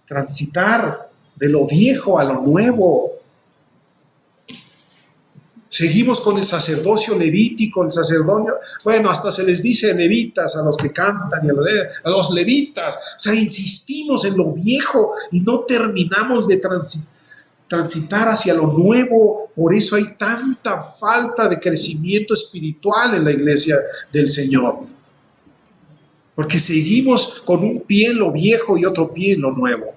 transitar de lo viejo a lo nuevo. Seguimos con el sacerdocio levítico, el sacerdocio, bueno, hasta se les dice levitas a los que cantan y a los levitas. O sea, insistimos en lo viejo y no terminamos de transitar hacia lo nuevo. Por eso hay tanta falta de crecimiento espiritual en la iglesia del Señor. Porque seguimos con un pie en lo viejo y otro pie en lo nuevo.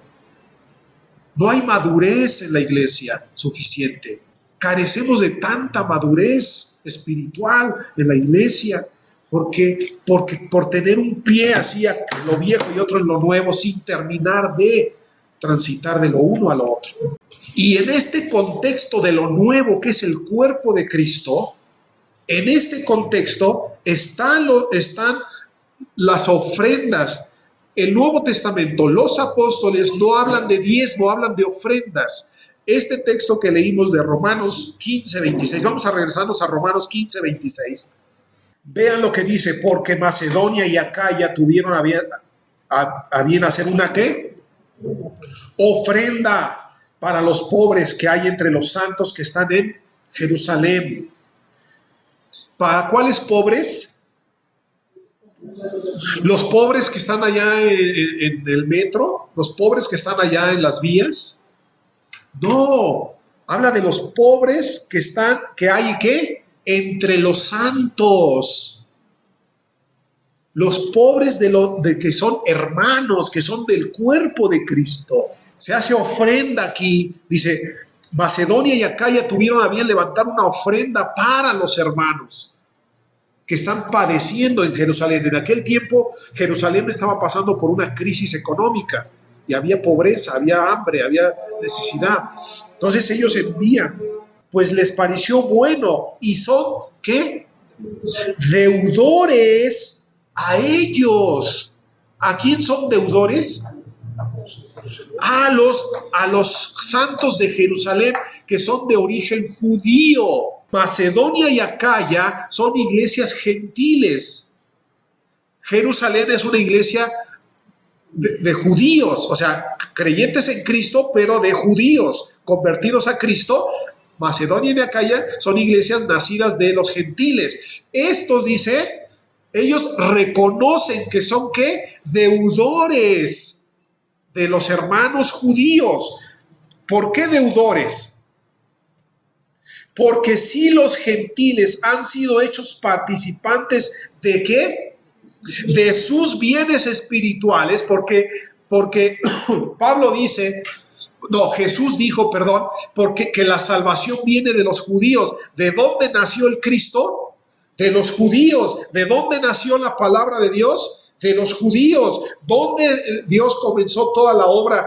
No hay madurez en la iglesia suficiente. Carecemos de tanta madurez espiritual en la iglesia, porque por tener un pie así en lo viejo y otro en lo nuevo, sin terminar de transitar de lo uno a lo otro. Y en este contexto de lo nuevo que es el cuerpo de Cristo, en este contexto están las ofrendas. El Nuevo Testamento, los apóstoles no hablan de diezmo, hablan de ofrendas. Este texto que leímos de Romanos 15:26, vamos a regresarnos a Romanos 15:26. Vean lo que dice: porque Macedonia y Acaya tuvieron a bien hacer una ¿qué? Ofrenda para los pobres que hay entre los santos que están en Jerusalén. ¿Para cuáles pobres? Los pobres que están allá en el metro, los pobres que están allá en las vías. No, habla de los pobres que hay ¿qué? Entre los santos. Los pobres de que son hermanos, que son del cuerpo de Cristo. Se hace ofrenda aquí, dice, Macedonia y Acaya tuvieron a bien levantar una ofrenda para los hermanos que están padeciendo en Jerusalén. En aquel tiempo, Jerusalén estaba pasando por una crisis económica y había pobreza, había hambre, había necesidad. Entonces ellos envían, pues les pareció bueno y son, ¿qué? Deudores a ellos. ¿A quién son deudores? A los santos de Jerusalén, que son de origen judío. Macedonia y Acaya son iglesias gentiles. Jerusalén es una iglesia de judíos, o sea, creyentes en Cristo, pero de judíos convertidos a Cristo. Macedonia y Acaya son iglesias nacidas de los gentiles. Estos, dice, ellos reconocen que son ¿qué? Deudores de los hermanos judíos. ¿Por qué deudores? Porque si los gentiles han sido hechos participantes de ¿qué? De sus bienes espirituales, porque Pablo dice No, Jesús dijo, perdón, porque que la salvación viene de los judíos. ¿De dónde nació el Cristo? De los judíos. ¿De dónde nació la palabra de Dios? De los judíos. ¿Dónde Dios comenzó toda la obra?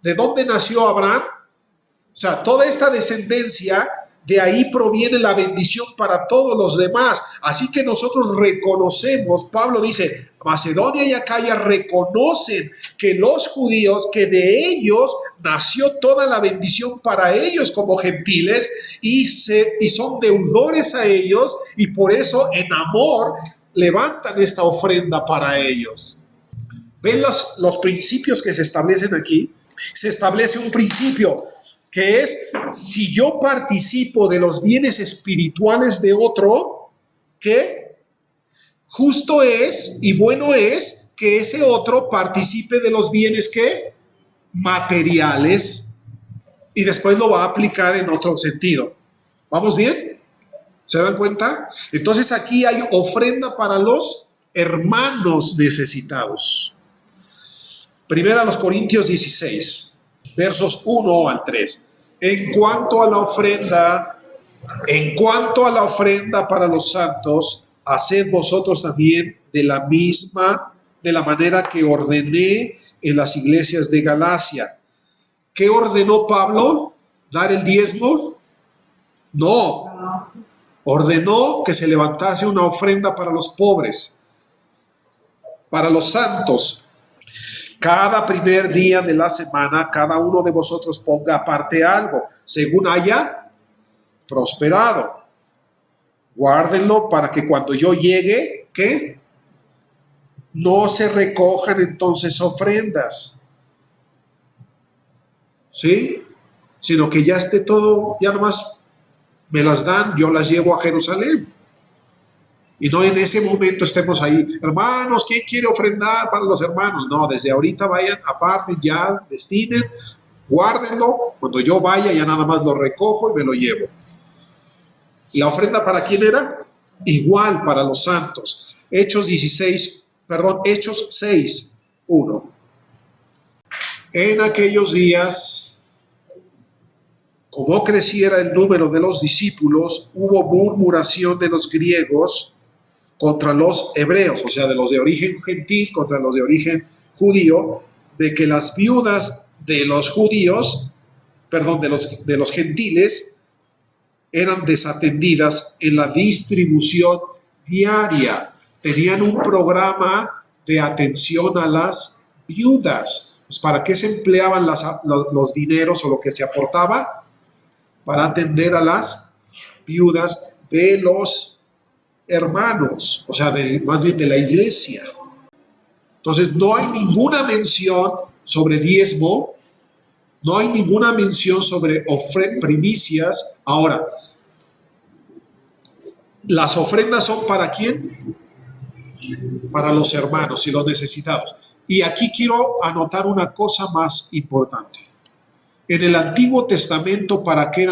¿De dónde nació Abraham? O sea, toda esta descendencia, de ahí proviene la bendición para todos los demás. Así que nosotros reconocemos, Pablo dice, Macedonia y Acaya reconocen que los judíos, que de ellos nació toda la bendición para ellos como gentiles y son deudores a ellos, y por eso en amor levantan esta ofrenda para ellos. ¿Ven los principios que se establecen aquí? Se establece un principio que es, si yo participo de los bienes espirituales de otro, ¿qué? Justo es y bueno es que ese otro participe de los bienes, ¿qué? Materiales, y después lo va a aplicar en otro sentido. ¿Vamos bien? ¿Se dan cuenta? Entonces aquí hay ofrenda para los hermanos necesitados. Primera a los Corintios 16. Versos 1 al 3. En cuanto a la ofrenda para los santos, haced vosotros también de la manera que ordené en las iglesias de Galacia. ¿Qué ordenó Pablo? ¿Dar el diezmo? No. Ordenó que se levantase una ofrenda para los pobres, para los santos. Cada primer día de la semana, cada uno de vosotros ponga aparte algo, según haya prosperado. Guárdenlo para que cuando yo llegue, ¿qué? No se recojan entonces ofrendas, ¿sí? Sino que ya esté todo, ya nomás me las dan, yo las llevo a Jerusalén. Y no en ese momento estemos ahí, hermanos, ¿quién quiere ofrendar para los hermanos? No, desde ahorita vayan aparte, ya destinen, guárdenlo, cuando yo vaya ya nada más lo recojo y me lo llevo. ¿La ofrenda para quién era? Igual para los santos. Hechos 6, 1. En aquellos días, como creciera el número de los discípulos, hubo murmuración de los griegos contra los hebreos, o sea, de los de origen gentil contra los de origen judío, de que las viudas de los judíos, de los gentiles, eran desatendidas en la distribución diaria. Tenían un programa de atención a las viudas. Pues, ¿para qué se empleaban los dineros o lo que se aportaba? Para atender a las viudas de los hermanos, o sea, más bien de la iglesia. Entonces, no hay ninguna mención sobre diezmo, no hay ninguna mención sobre primicias. Ahora, las ofrendas son ¿para quién? Para los hermanos y los necesitados. Y aquí quiero anotar una cosa más importante. En el Antiguo Testamento, ¿para quién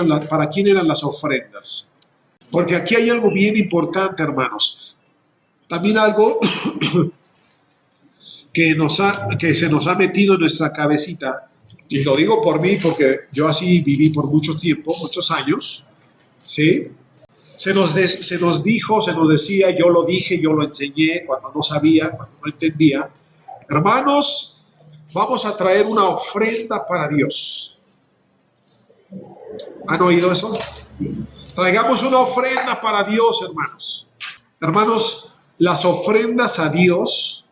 eran las ofrendas? Porque aquí hay algo bien importante, hermanos. También algo que se nos ha metido en nuestra cabecita, y lo digo por mí porque yo así viví por mucho tiempo, muchos años, ¿sí? Se nos decía, yo lo dije, yo lo enseñé cuando no sabía, cuando no entendía. Hermanos, vamos a traer una ofrenda para Dios. ¿Han oído eso? Traigamos una ofrenda para Dios, hermanos. Hermanos, las ofrendas a Dios,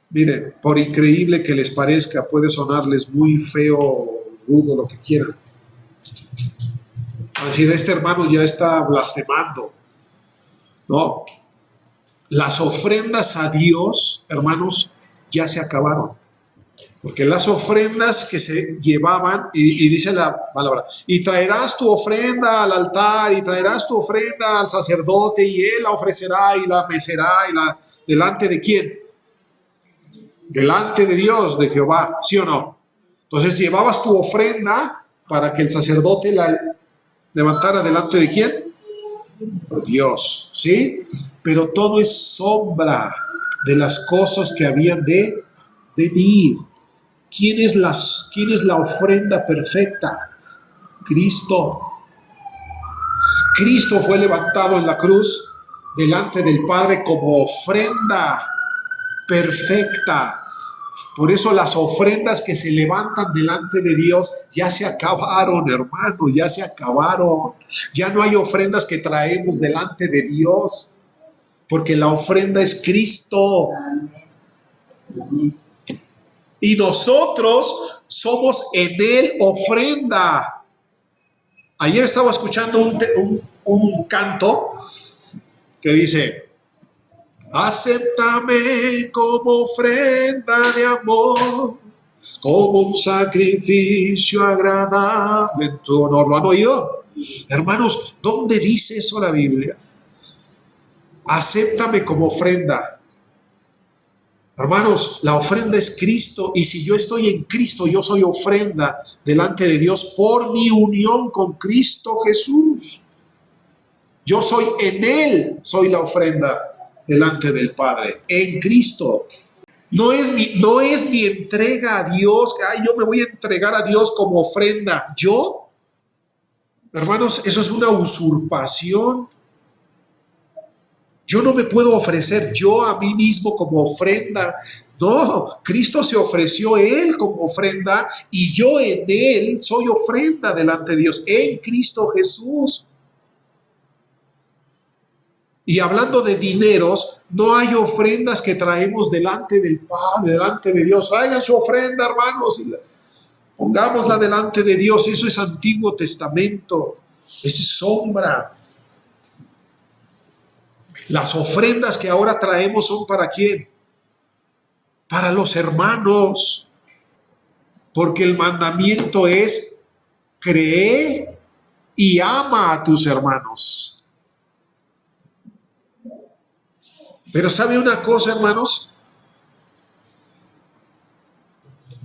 miren, por increíble que les parezca, puede sonarles muy feo, rudo, lo que quieran. Es decir, este hermano ya está blasfemando. No. Las ofrendas a Dios, hermanos, ya se acabaron. Porque las ofrendas que se llevaban, y dice la palabra, y traerás tu ofrenda al altar, y traerás tu ofrenda al sacerdote, y él la ofrecerá, y la mecerá, ¿delante de quién? Delante de Dios, de Jehová, ¿sí o no? Entonces llevabas tu ofrenda para que el sacerdote la levantara delante de quién? De Dios, ¿sí? Pero todo es sombra de las cosas que habían de venir. ¿Quién es la ofrenda perfecta? Cristo. Cristo fue levantado en la cruz delante del Padre como ofrenda perfecta. Por eso las ofrendas que se levantan delante de Dios ya se acabaron, hermano, ya se acabaron. Ya no hay ofrendas que traemos delante de Dios, porque la ofrenda es Cristo. Y nosotros somos en Él ofrenda. Ayer estaba escuchando un canto que dice: acéptame como ofrenda de amor, como un sacrificio agradable en tu honor. ¿Lo han oído? Hermanos, ¿dónde dice eso la Biblia? Acéptame como ofrenda. Hermanos, la ofrenda es Cristo, y si yo estoy en Cristo, yo soy ofrenda delante de Dios por mi unión con Cristo Jesús. Yo soy en Él, soy la ofrenda delante del Padre, en Cristo. No es mi entrega a Dios, yo me voy a entregar a Dios como ofrenda. ¿Yo? Hermanos, eso es una usurpación. Yo no me puedo ofrecer yo a mí mismo como ofrenda. No, Cristo se ofreció Él como ofrenda y yo en Él soy ofrenda delante de Dios, en Cristo Jesús. Y hablando de dineros, no hay ofrendas que traemos delante del Padre, delante de Dios. Traigan su ofrenda, hermanos, y pongámosla delante de Dios. Eso es Antiguo Testamento, eso es sombra. Las ofrendas que ahora traemos son ¿para quién? Para los hermanos. Porque el mandamiento es: cree y ama a tus hermanos. Pero ¿sabe una cosa, hermanos?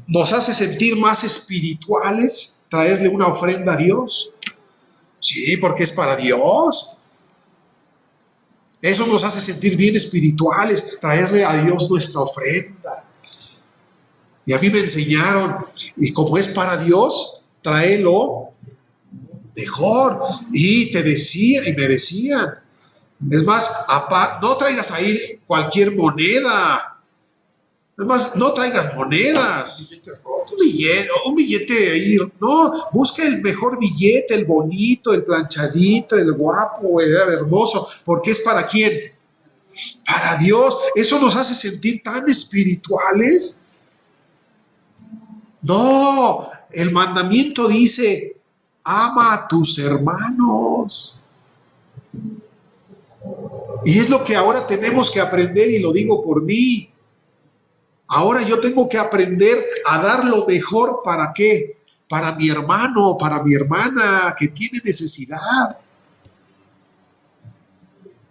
Nos hace sentir más espirituales traerle una ofrenda a Dios. Sí, porque es para Dios. Eso nos hace sentir bien espirituales, traerle a Dios nuestra ofrenda. Y a mí me enseñaron, y como es para Dios, tráelo mejor. Y me decían, es más, no traigas ahí cualquier moneda. Es más, no traigas monedas. Un billete ahí. No, busca el mejor billete, el bonito, el planchadito, el guapo, el hermoso. ¿Porque es para quién? Para Dios. ¿Eso nos hace sentir tan espirituales? No, el mandamiento dice: ama a tus hermanos. Y es lo que ahora tenemos que aprender, y lo digo por mí. Ahora yo tengo que aprender a dar lo mejor. ¿Para qué? Para mi hermano, para mi hermana que tiene necesidad.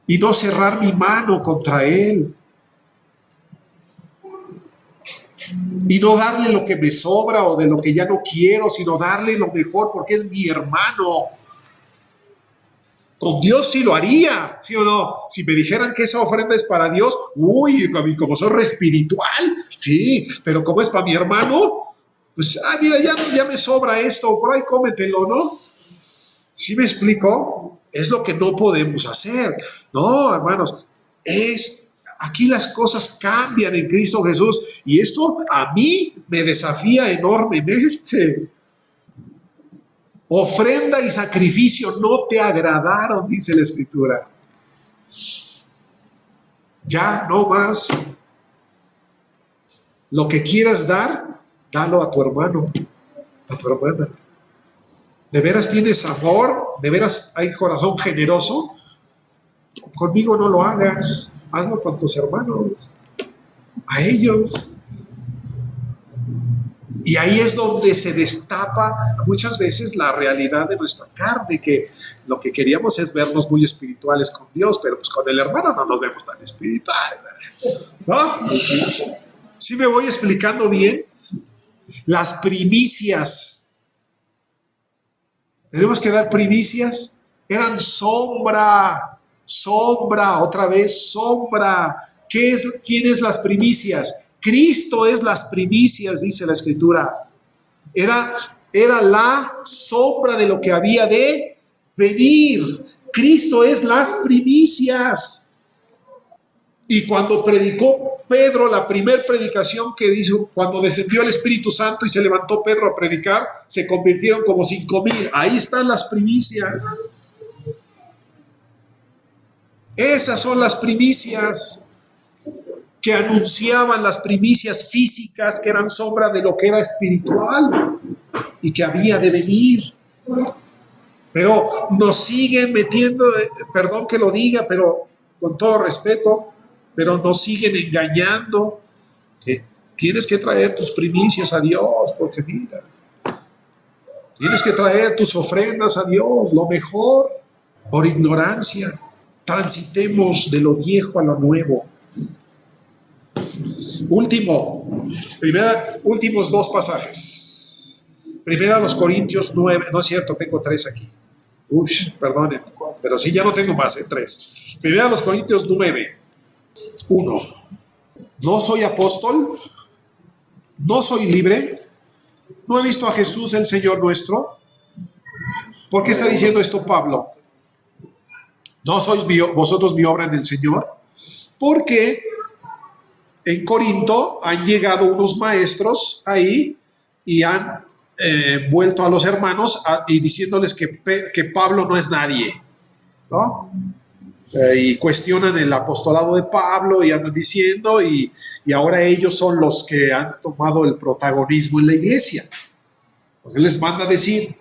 Y no cerrar mi mano contra él. Y no darle lo que me sobra o de lo que ya no quiero, sino darle lo mejor porque es mi hermano. Con Dios sí lo haría, ¿sí o no? Si me dijeran que esa ofrenda es para Dios, uy, como soy re espiritual, sí, pero como es para mi hermano, pues, mira, ya me sobra esto, por ahí cómetelo, ¿no? ¿Sí me explico? Es lo que no podemos hacer. No, hermanos, aquí las cosas cambian en Cristo Jesús, y esto a mí me desafía enormemente. Ofrenda y sacrificio no te agradaron, dice la Escritura. Ya no más. Lo que quieras dar, dalo a tu hermano, a tu hermana. ¿De veras tienes amor? ¿De veras hay corazón generoso? Conmigo no lo hagas. Hazlo con tus hermanos. A ellos. Y ahí es donde se destapa muchas veces la realidad de nuestra carne, que lo que queríamos es vernos muy espirituales con Dios, pero pues con el hermano no nos vemos tan espirituales, ¿no? ¿Sí me voy explicando bien? Las primicias. Tenemos que dar primicias. Eran sombra, otra vez sombra. ¿Quién es las primicias? Cristo es las primicias, dice la Escritura. Era la sombra de lo que había de venir. Cristo es las primicias. Y cuando predicó Pedro, la primera predicación que hizo, cuando descendió el Espíritu Santo y se levantó Pedro a predicar, se convirtieron como 5,000. Ahí están las primicias. Esas son las primicias que anunciaban, las primicias físicas que eran sombra de lo que era espiritual y que había de venir. Pero nos siguen metiendo, perdón que lo diga, pero con todo respeto, pero nos siguen engañando. Tienes que traer tus primicias a Dios, porque mira, tienes que traer tus ofrendas a Dios, lo mejor, por ignorancia. Transitemos de lo viejo a lo nuevo. Últimos 2 pasajes. Primera los Corintios 9, no es cierto, tengo 3 aquí. Perdonen, pero sí, ya no tengo más, 3. Primera los Corintios 9, 1. No soy apóstol, no soy libre, no he visto a Jesús el Señor nuestro. ¿Por qué está diciendo esto Pablo? ¿No sois vosotros mi obra en el Señor? Porque en Corinto han llegado unos maestros ahí y han vuelto a los hermanos y diciéndoles que Pablo no es nadie, ¿no? Y cuestionan el apostolado de Pablo y andan diciendo y ahora ellos son los que han tomado el protagonismo en la iglesia. Entonces les manda a decir: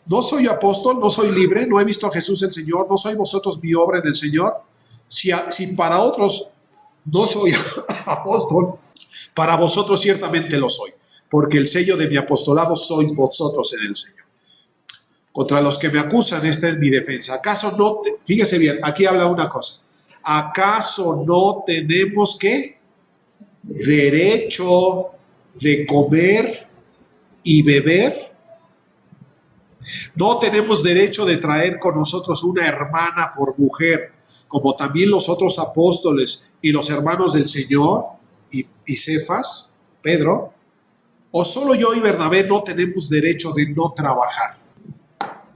no soy apóstol, no soy libre, no he visto a Jesús el Señor, no soy vosotros mi obra en el Señor. Si para otros no soy apóstol, para vosotros ciertamente lo soy, porque el sello de mi apostolado sois vosotros en el Señor. Contra los que me acusan, esta es mi defensa. ¿Acaso no? Fíjese bien, aquí habla una cosa. ¿Acaso no tenemos derecho de comer y beber? ¿No tenemos derecho de traer con nosotros una hermana por mujer, como también los otros apóstoles y los hermanos del Señor y Cefas, Pedro? ¿O solo yo y Bernabé no tenemos derecho de no trabajar?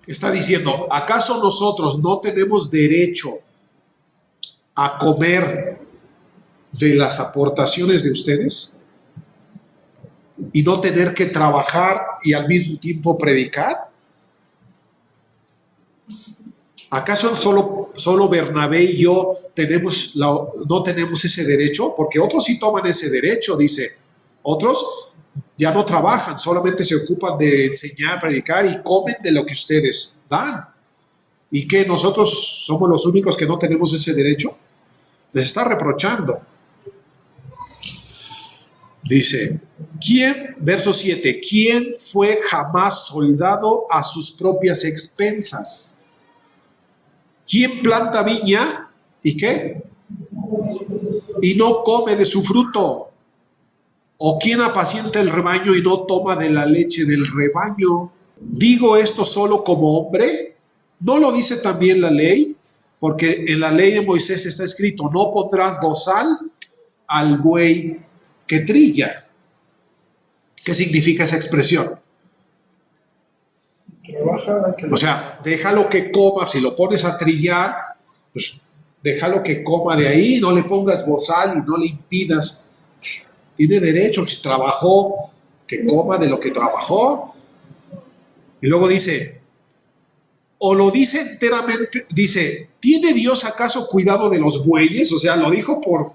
Está diciendo, ¿acaso nosotros no tenemos derecho a comer de las aportaciones de ustedes y no tener que trabajar y al mismo tiempo predicar? ¿Acaso solo Bernabé y yo no tenemos ese derecho? Porque otros sí toman ese derecho, dice. Otros ya no trabajan, solamente se ocupan de enseñar, predicar y comen de lo que ustedes dan. ¿Y qué? ¿Nosotros somos los únicos que no tenemos ese derecho? Les está reprochando. Dice, verso 7, ¿quién fue jamás soldado a sus propias expensas? ¿Quién planta viña y qué? Y no come de su fruto. ¿O quién apacienta el rebaño y no toma de la leche del rebaño? ¿Digo esto solo como hombre? ¿No lo dice también la ley? Porque en la ley de Moisés está escrito, no pondrás bozal al buey que trilla. ¿Qué significa esa expresión? O sea, déjalo que coma. Si lo pones a trillar, pues déjalo que coma de ahí, no le pongas bozal y no le impidas. Tiene derecho, si trabajó, que coma de lo que trabajó. Y luego dice, o lo dice enteramente, dice, ¿tiene Dios acaso cuidado de los bueyes? O sea, ¿lo dijo por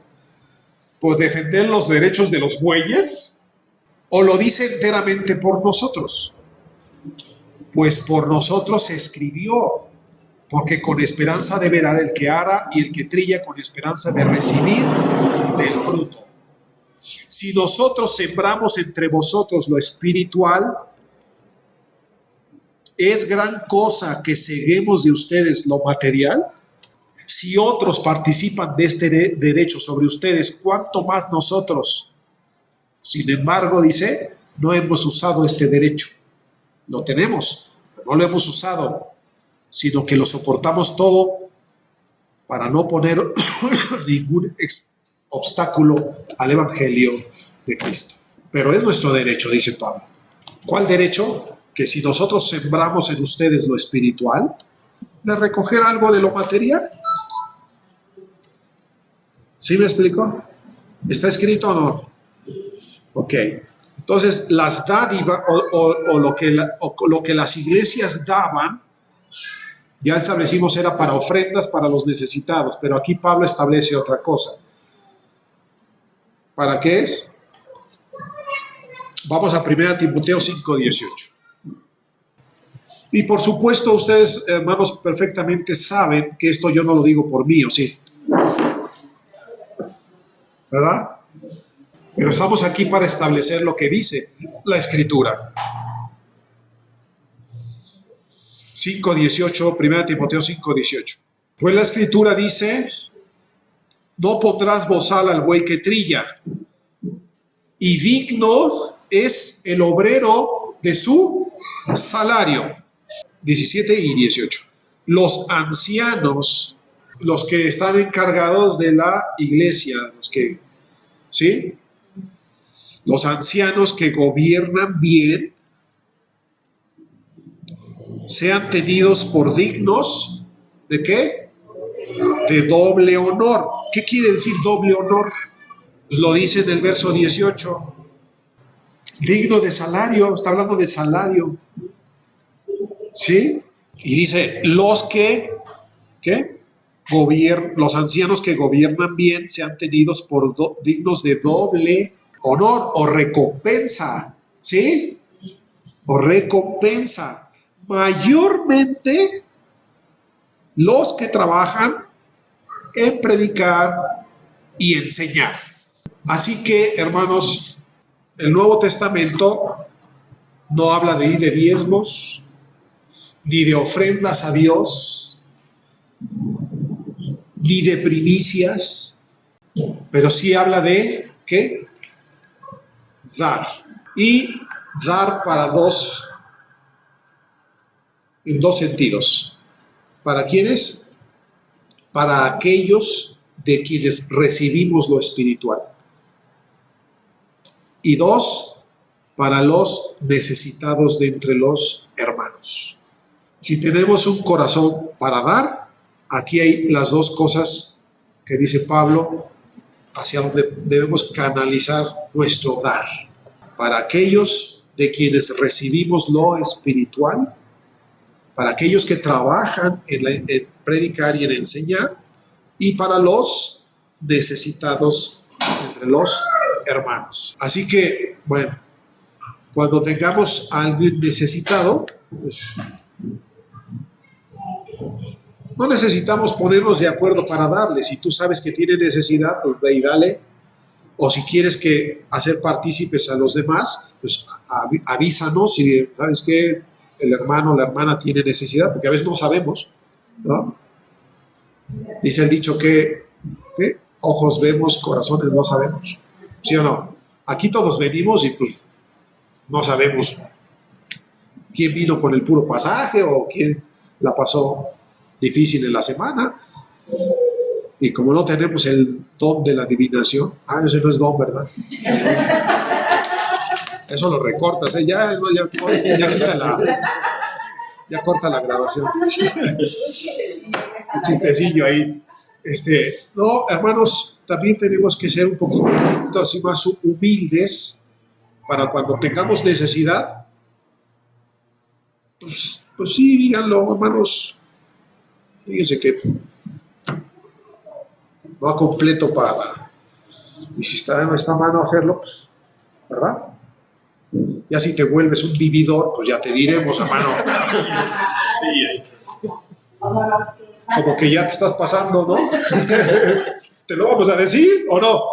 defender los derechos de los bueyes? ¿O lo dice enteramente por nosotros? Pues por nosotros se escribió, porque con esperanza de ver el que ara y el que trilla con esperanza de recibir el fruto. Si nosotros sembramos entre vosotros lo espiritual, ¿es gran cosa que seguemos de ustedes lo material? Si otros participan de este derecho sobre ustedes, ¿cuánto más nosotros? Sin embargo, dice, no hemos usado este derecho. Lo tenemos, pero no lo hemos usado, sino que lo soportamos todo para no poner ningún obstáculo al evangelio de Cristo. Pero es nuestro derecho, dice Pablo. ¿Cuál derecho? Que si nosotros sembramos en ustedes lo espiritual, de recoger algo de lo material. ¿Sí me explico? ¿Está escrito o no? Ok. Entonces, las dádivas o lo que las iglesias daban, ya establecimos, era para ofrendas para los necesitados, pero aquí Pablo establece otra cosa. ¿Para qué es? Vamos a 1 Timoteo 5:18. Y por supuesto, ustedes, hermanos, perfectamente saben que esto yo no lo digo por mí, ¿o sí? ¿Verdad? Pero estamos aquí para establecer lo que dice la Escritura. 5:18, 1 Timoteo 5:18. Pues la Escritura dice: no pondrás bozal al buey que trilla, y digno es el obrero de su salario. 17 y 18. Los ancianos, los que están encargados de la iglesia, ¿sí? Los ancianos que gobiernan bien, sean tenidos por dignos, ¿de qué? De doble honor. ¿Qué quiere decir doble honor? Pues lo dice en el verso 18. Digno de salario, está hablando de salario. ¿Sí? Y dice, los ancianos que gobiernan bien sean tenidos por dignos de doble honor o recompensa. ¿Sí? O recompensa. Mayormente los que trabajan en predicar y enseñar. Así que, hermanos, el Nuevo Testamento no habla de diezmos, ni de ofrendas a Dios, ni de primicias, pero sí habla de, ¿qué? Dar. Y dar en dos sentidos. ¿Para quiénes? Para aquellos de quienes recibimos lo espiritual. Y dos, para los necesitados de entre los hermanos. Si tenemos un corazón para dar, aquí hay las dos cosas que dice Pablo, hacia donde debemos canalizar nuestro dar. Para aquellos de quienes recibimos lo espiritual, para aquellos que trabajan en predicar y en enseñar, y para los necesitados entre los hermanos. Así que, bueno, cuando tengamos a alguien necesitado, pues no necesitamos ponernos de acuerdo para darle. Si tú sabes que tiene necesidad, pues ve y dale. O si quieres hacer partícipes a los demás, pues avísanos si sabes que el hermano o la hermana tiene necesidad, porque a veces no sabemos, ¿no? Dice el dicho que ojos vemos, corazones no sabemos. ¿Sí o no? Aquí todos venimos y pues no sabemos quién vino con el puro pasaje o quién la pasó difícil en la semana. Y como no tenemos el don de la adivinación, ese no es don, ¿verdad? Eso lo recortas, ¿eh? Ya quita ya corta la grabación. Un chistecillo ahí. No, hermanos, también tenemos que ser un poquito así más humildes para cuando tengamos necesidad. Pues sí, díganlo, hermanos. Fíjense que no a completo para dar. Y si está en nuestra mano hacerlo, pues, ¿verdad? Ya si te vuelves un vividor, pues ya te diremos, hermano. Como que ya te estás pasando, ¿no? ¿Te lo vamos a decir o no?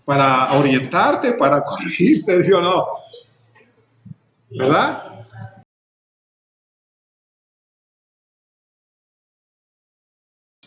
Para orientarte, para corregirte, digo, no. ¿Verdad?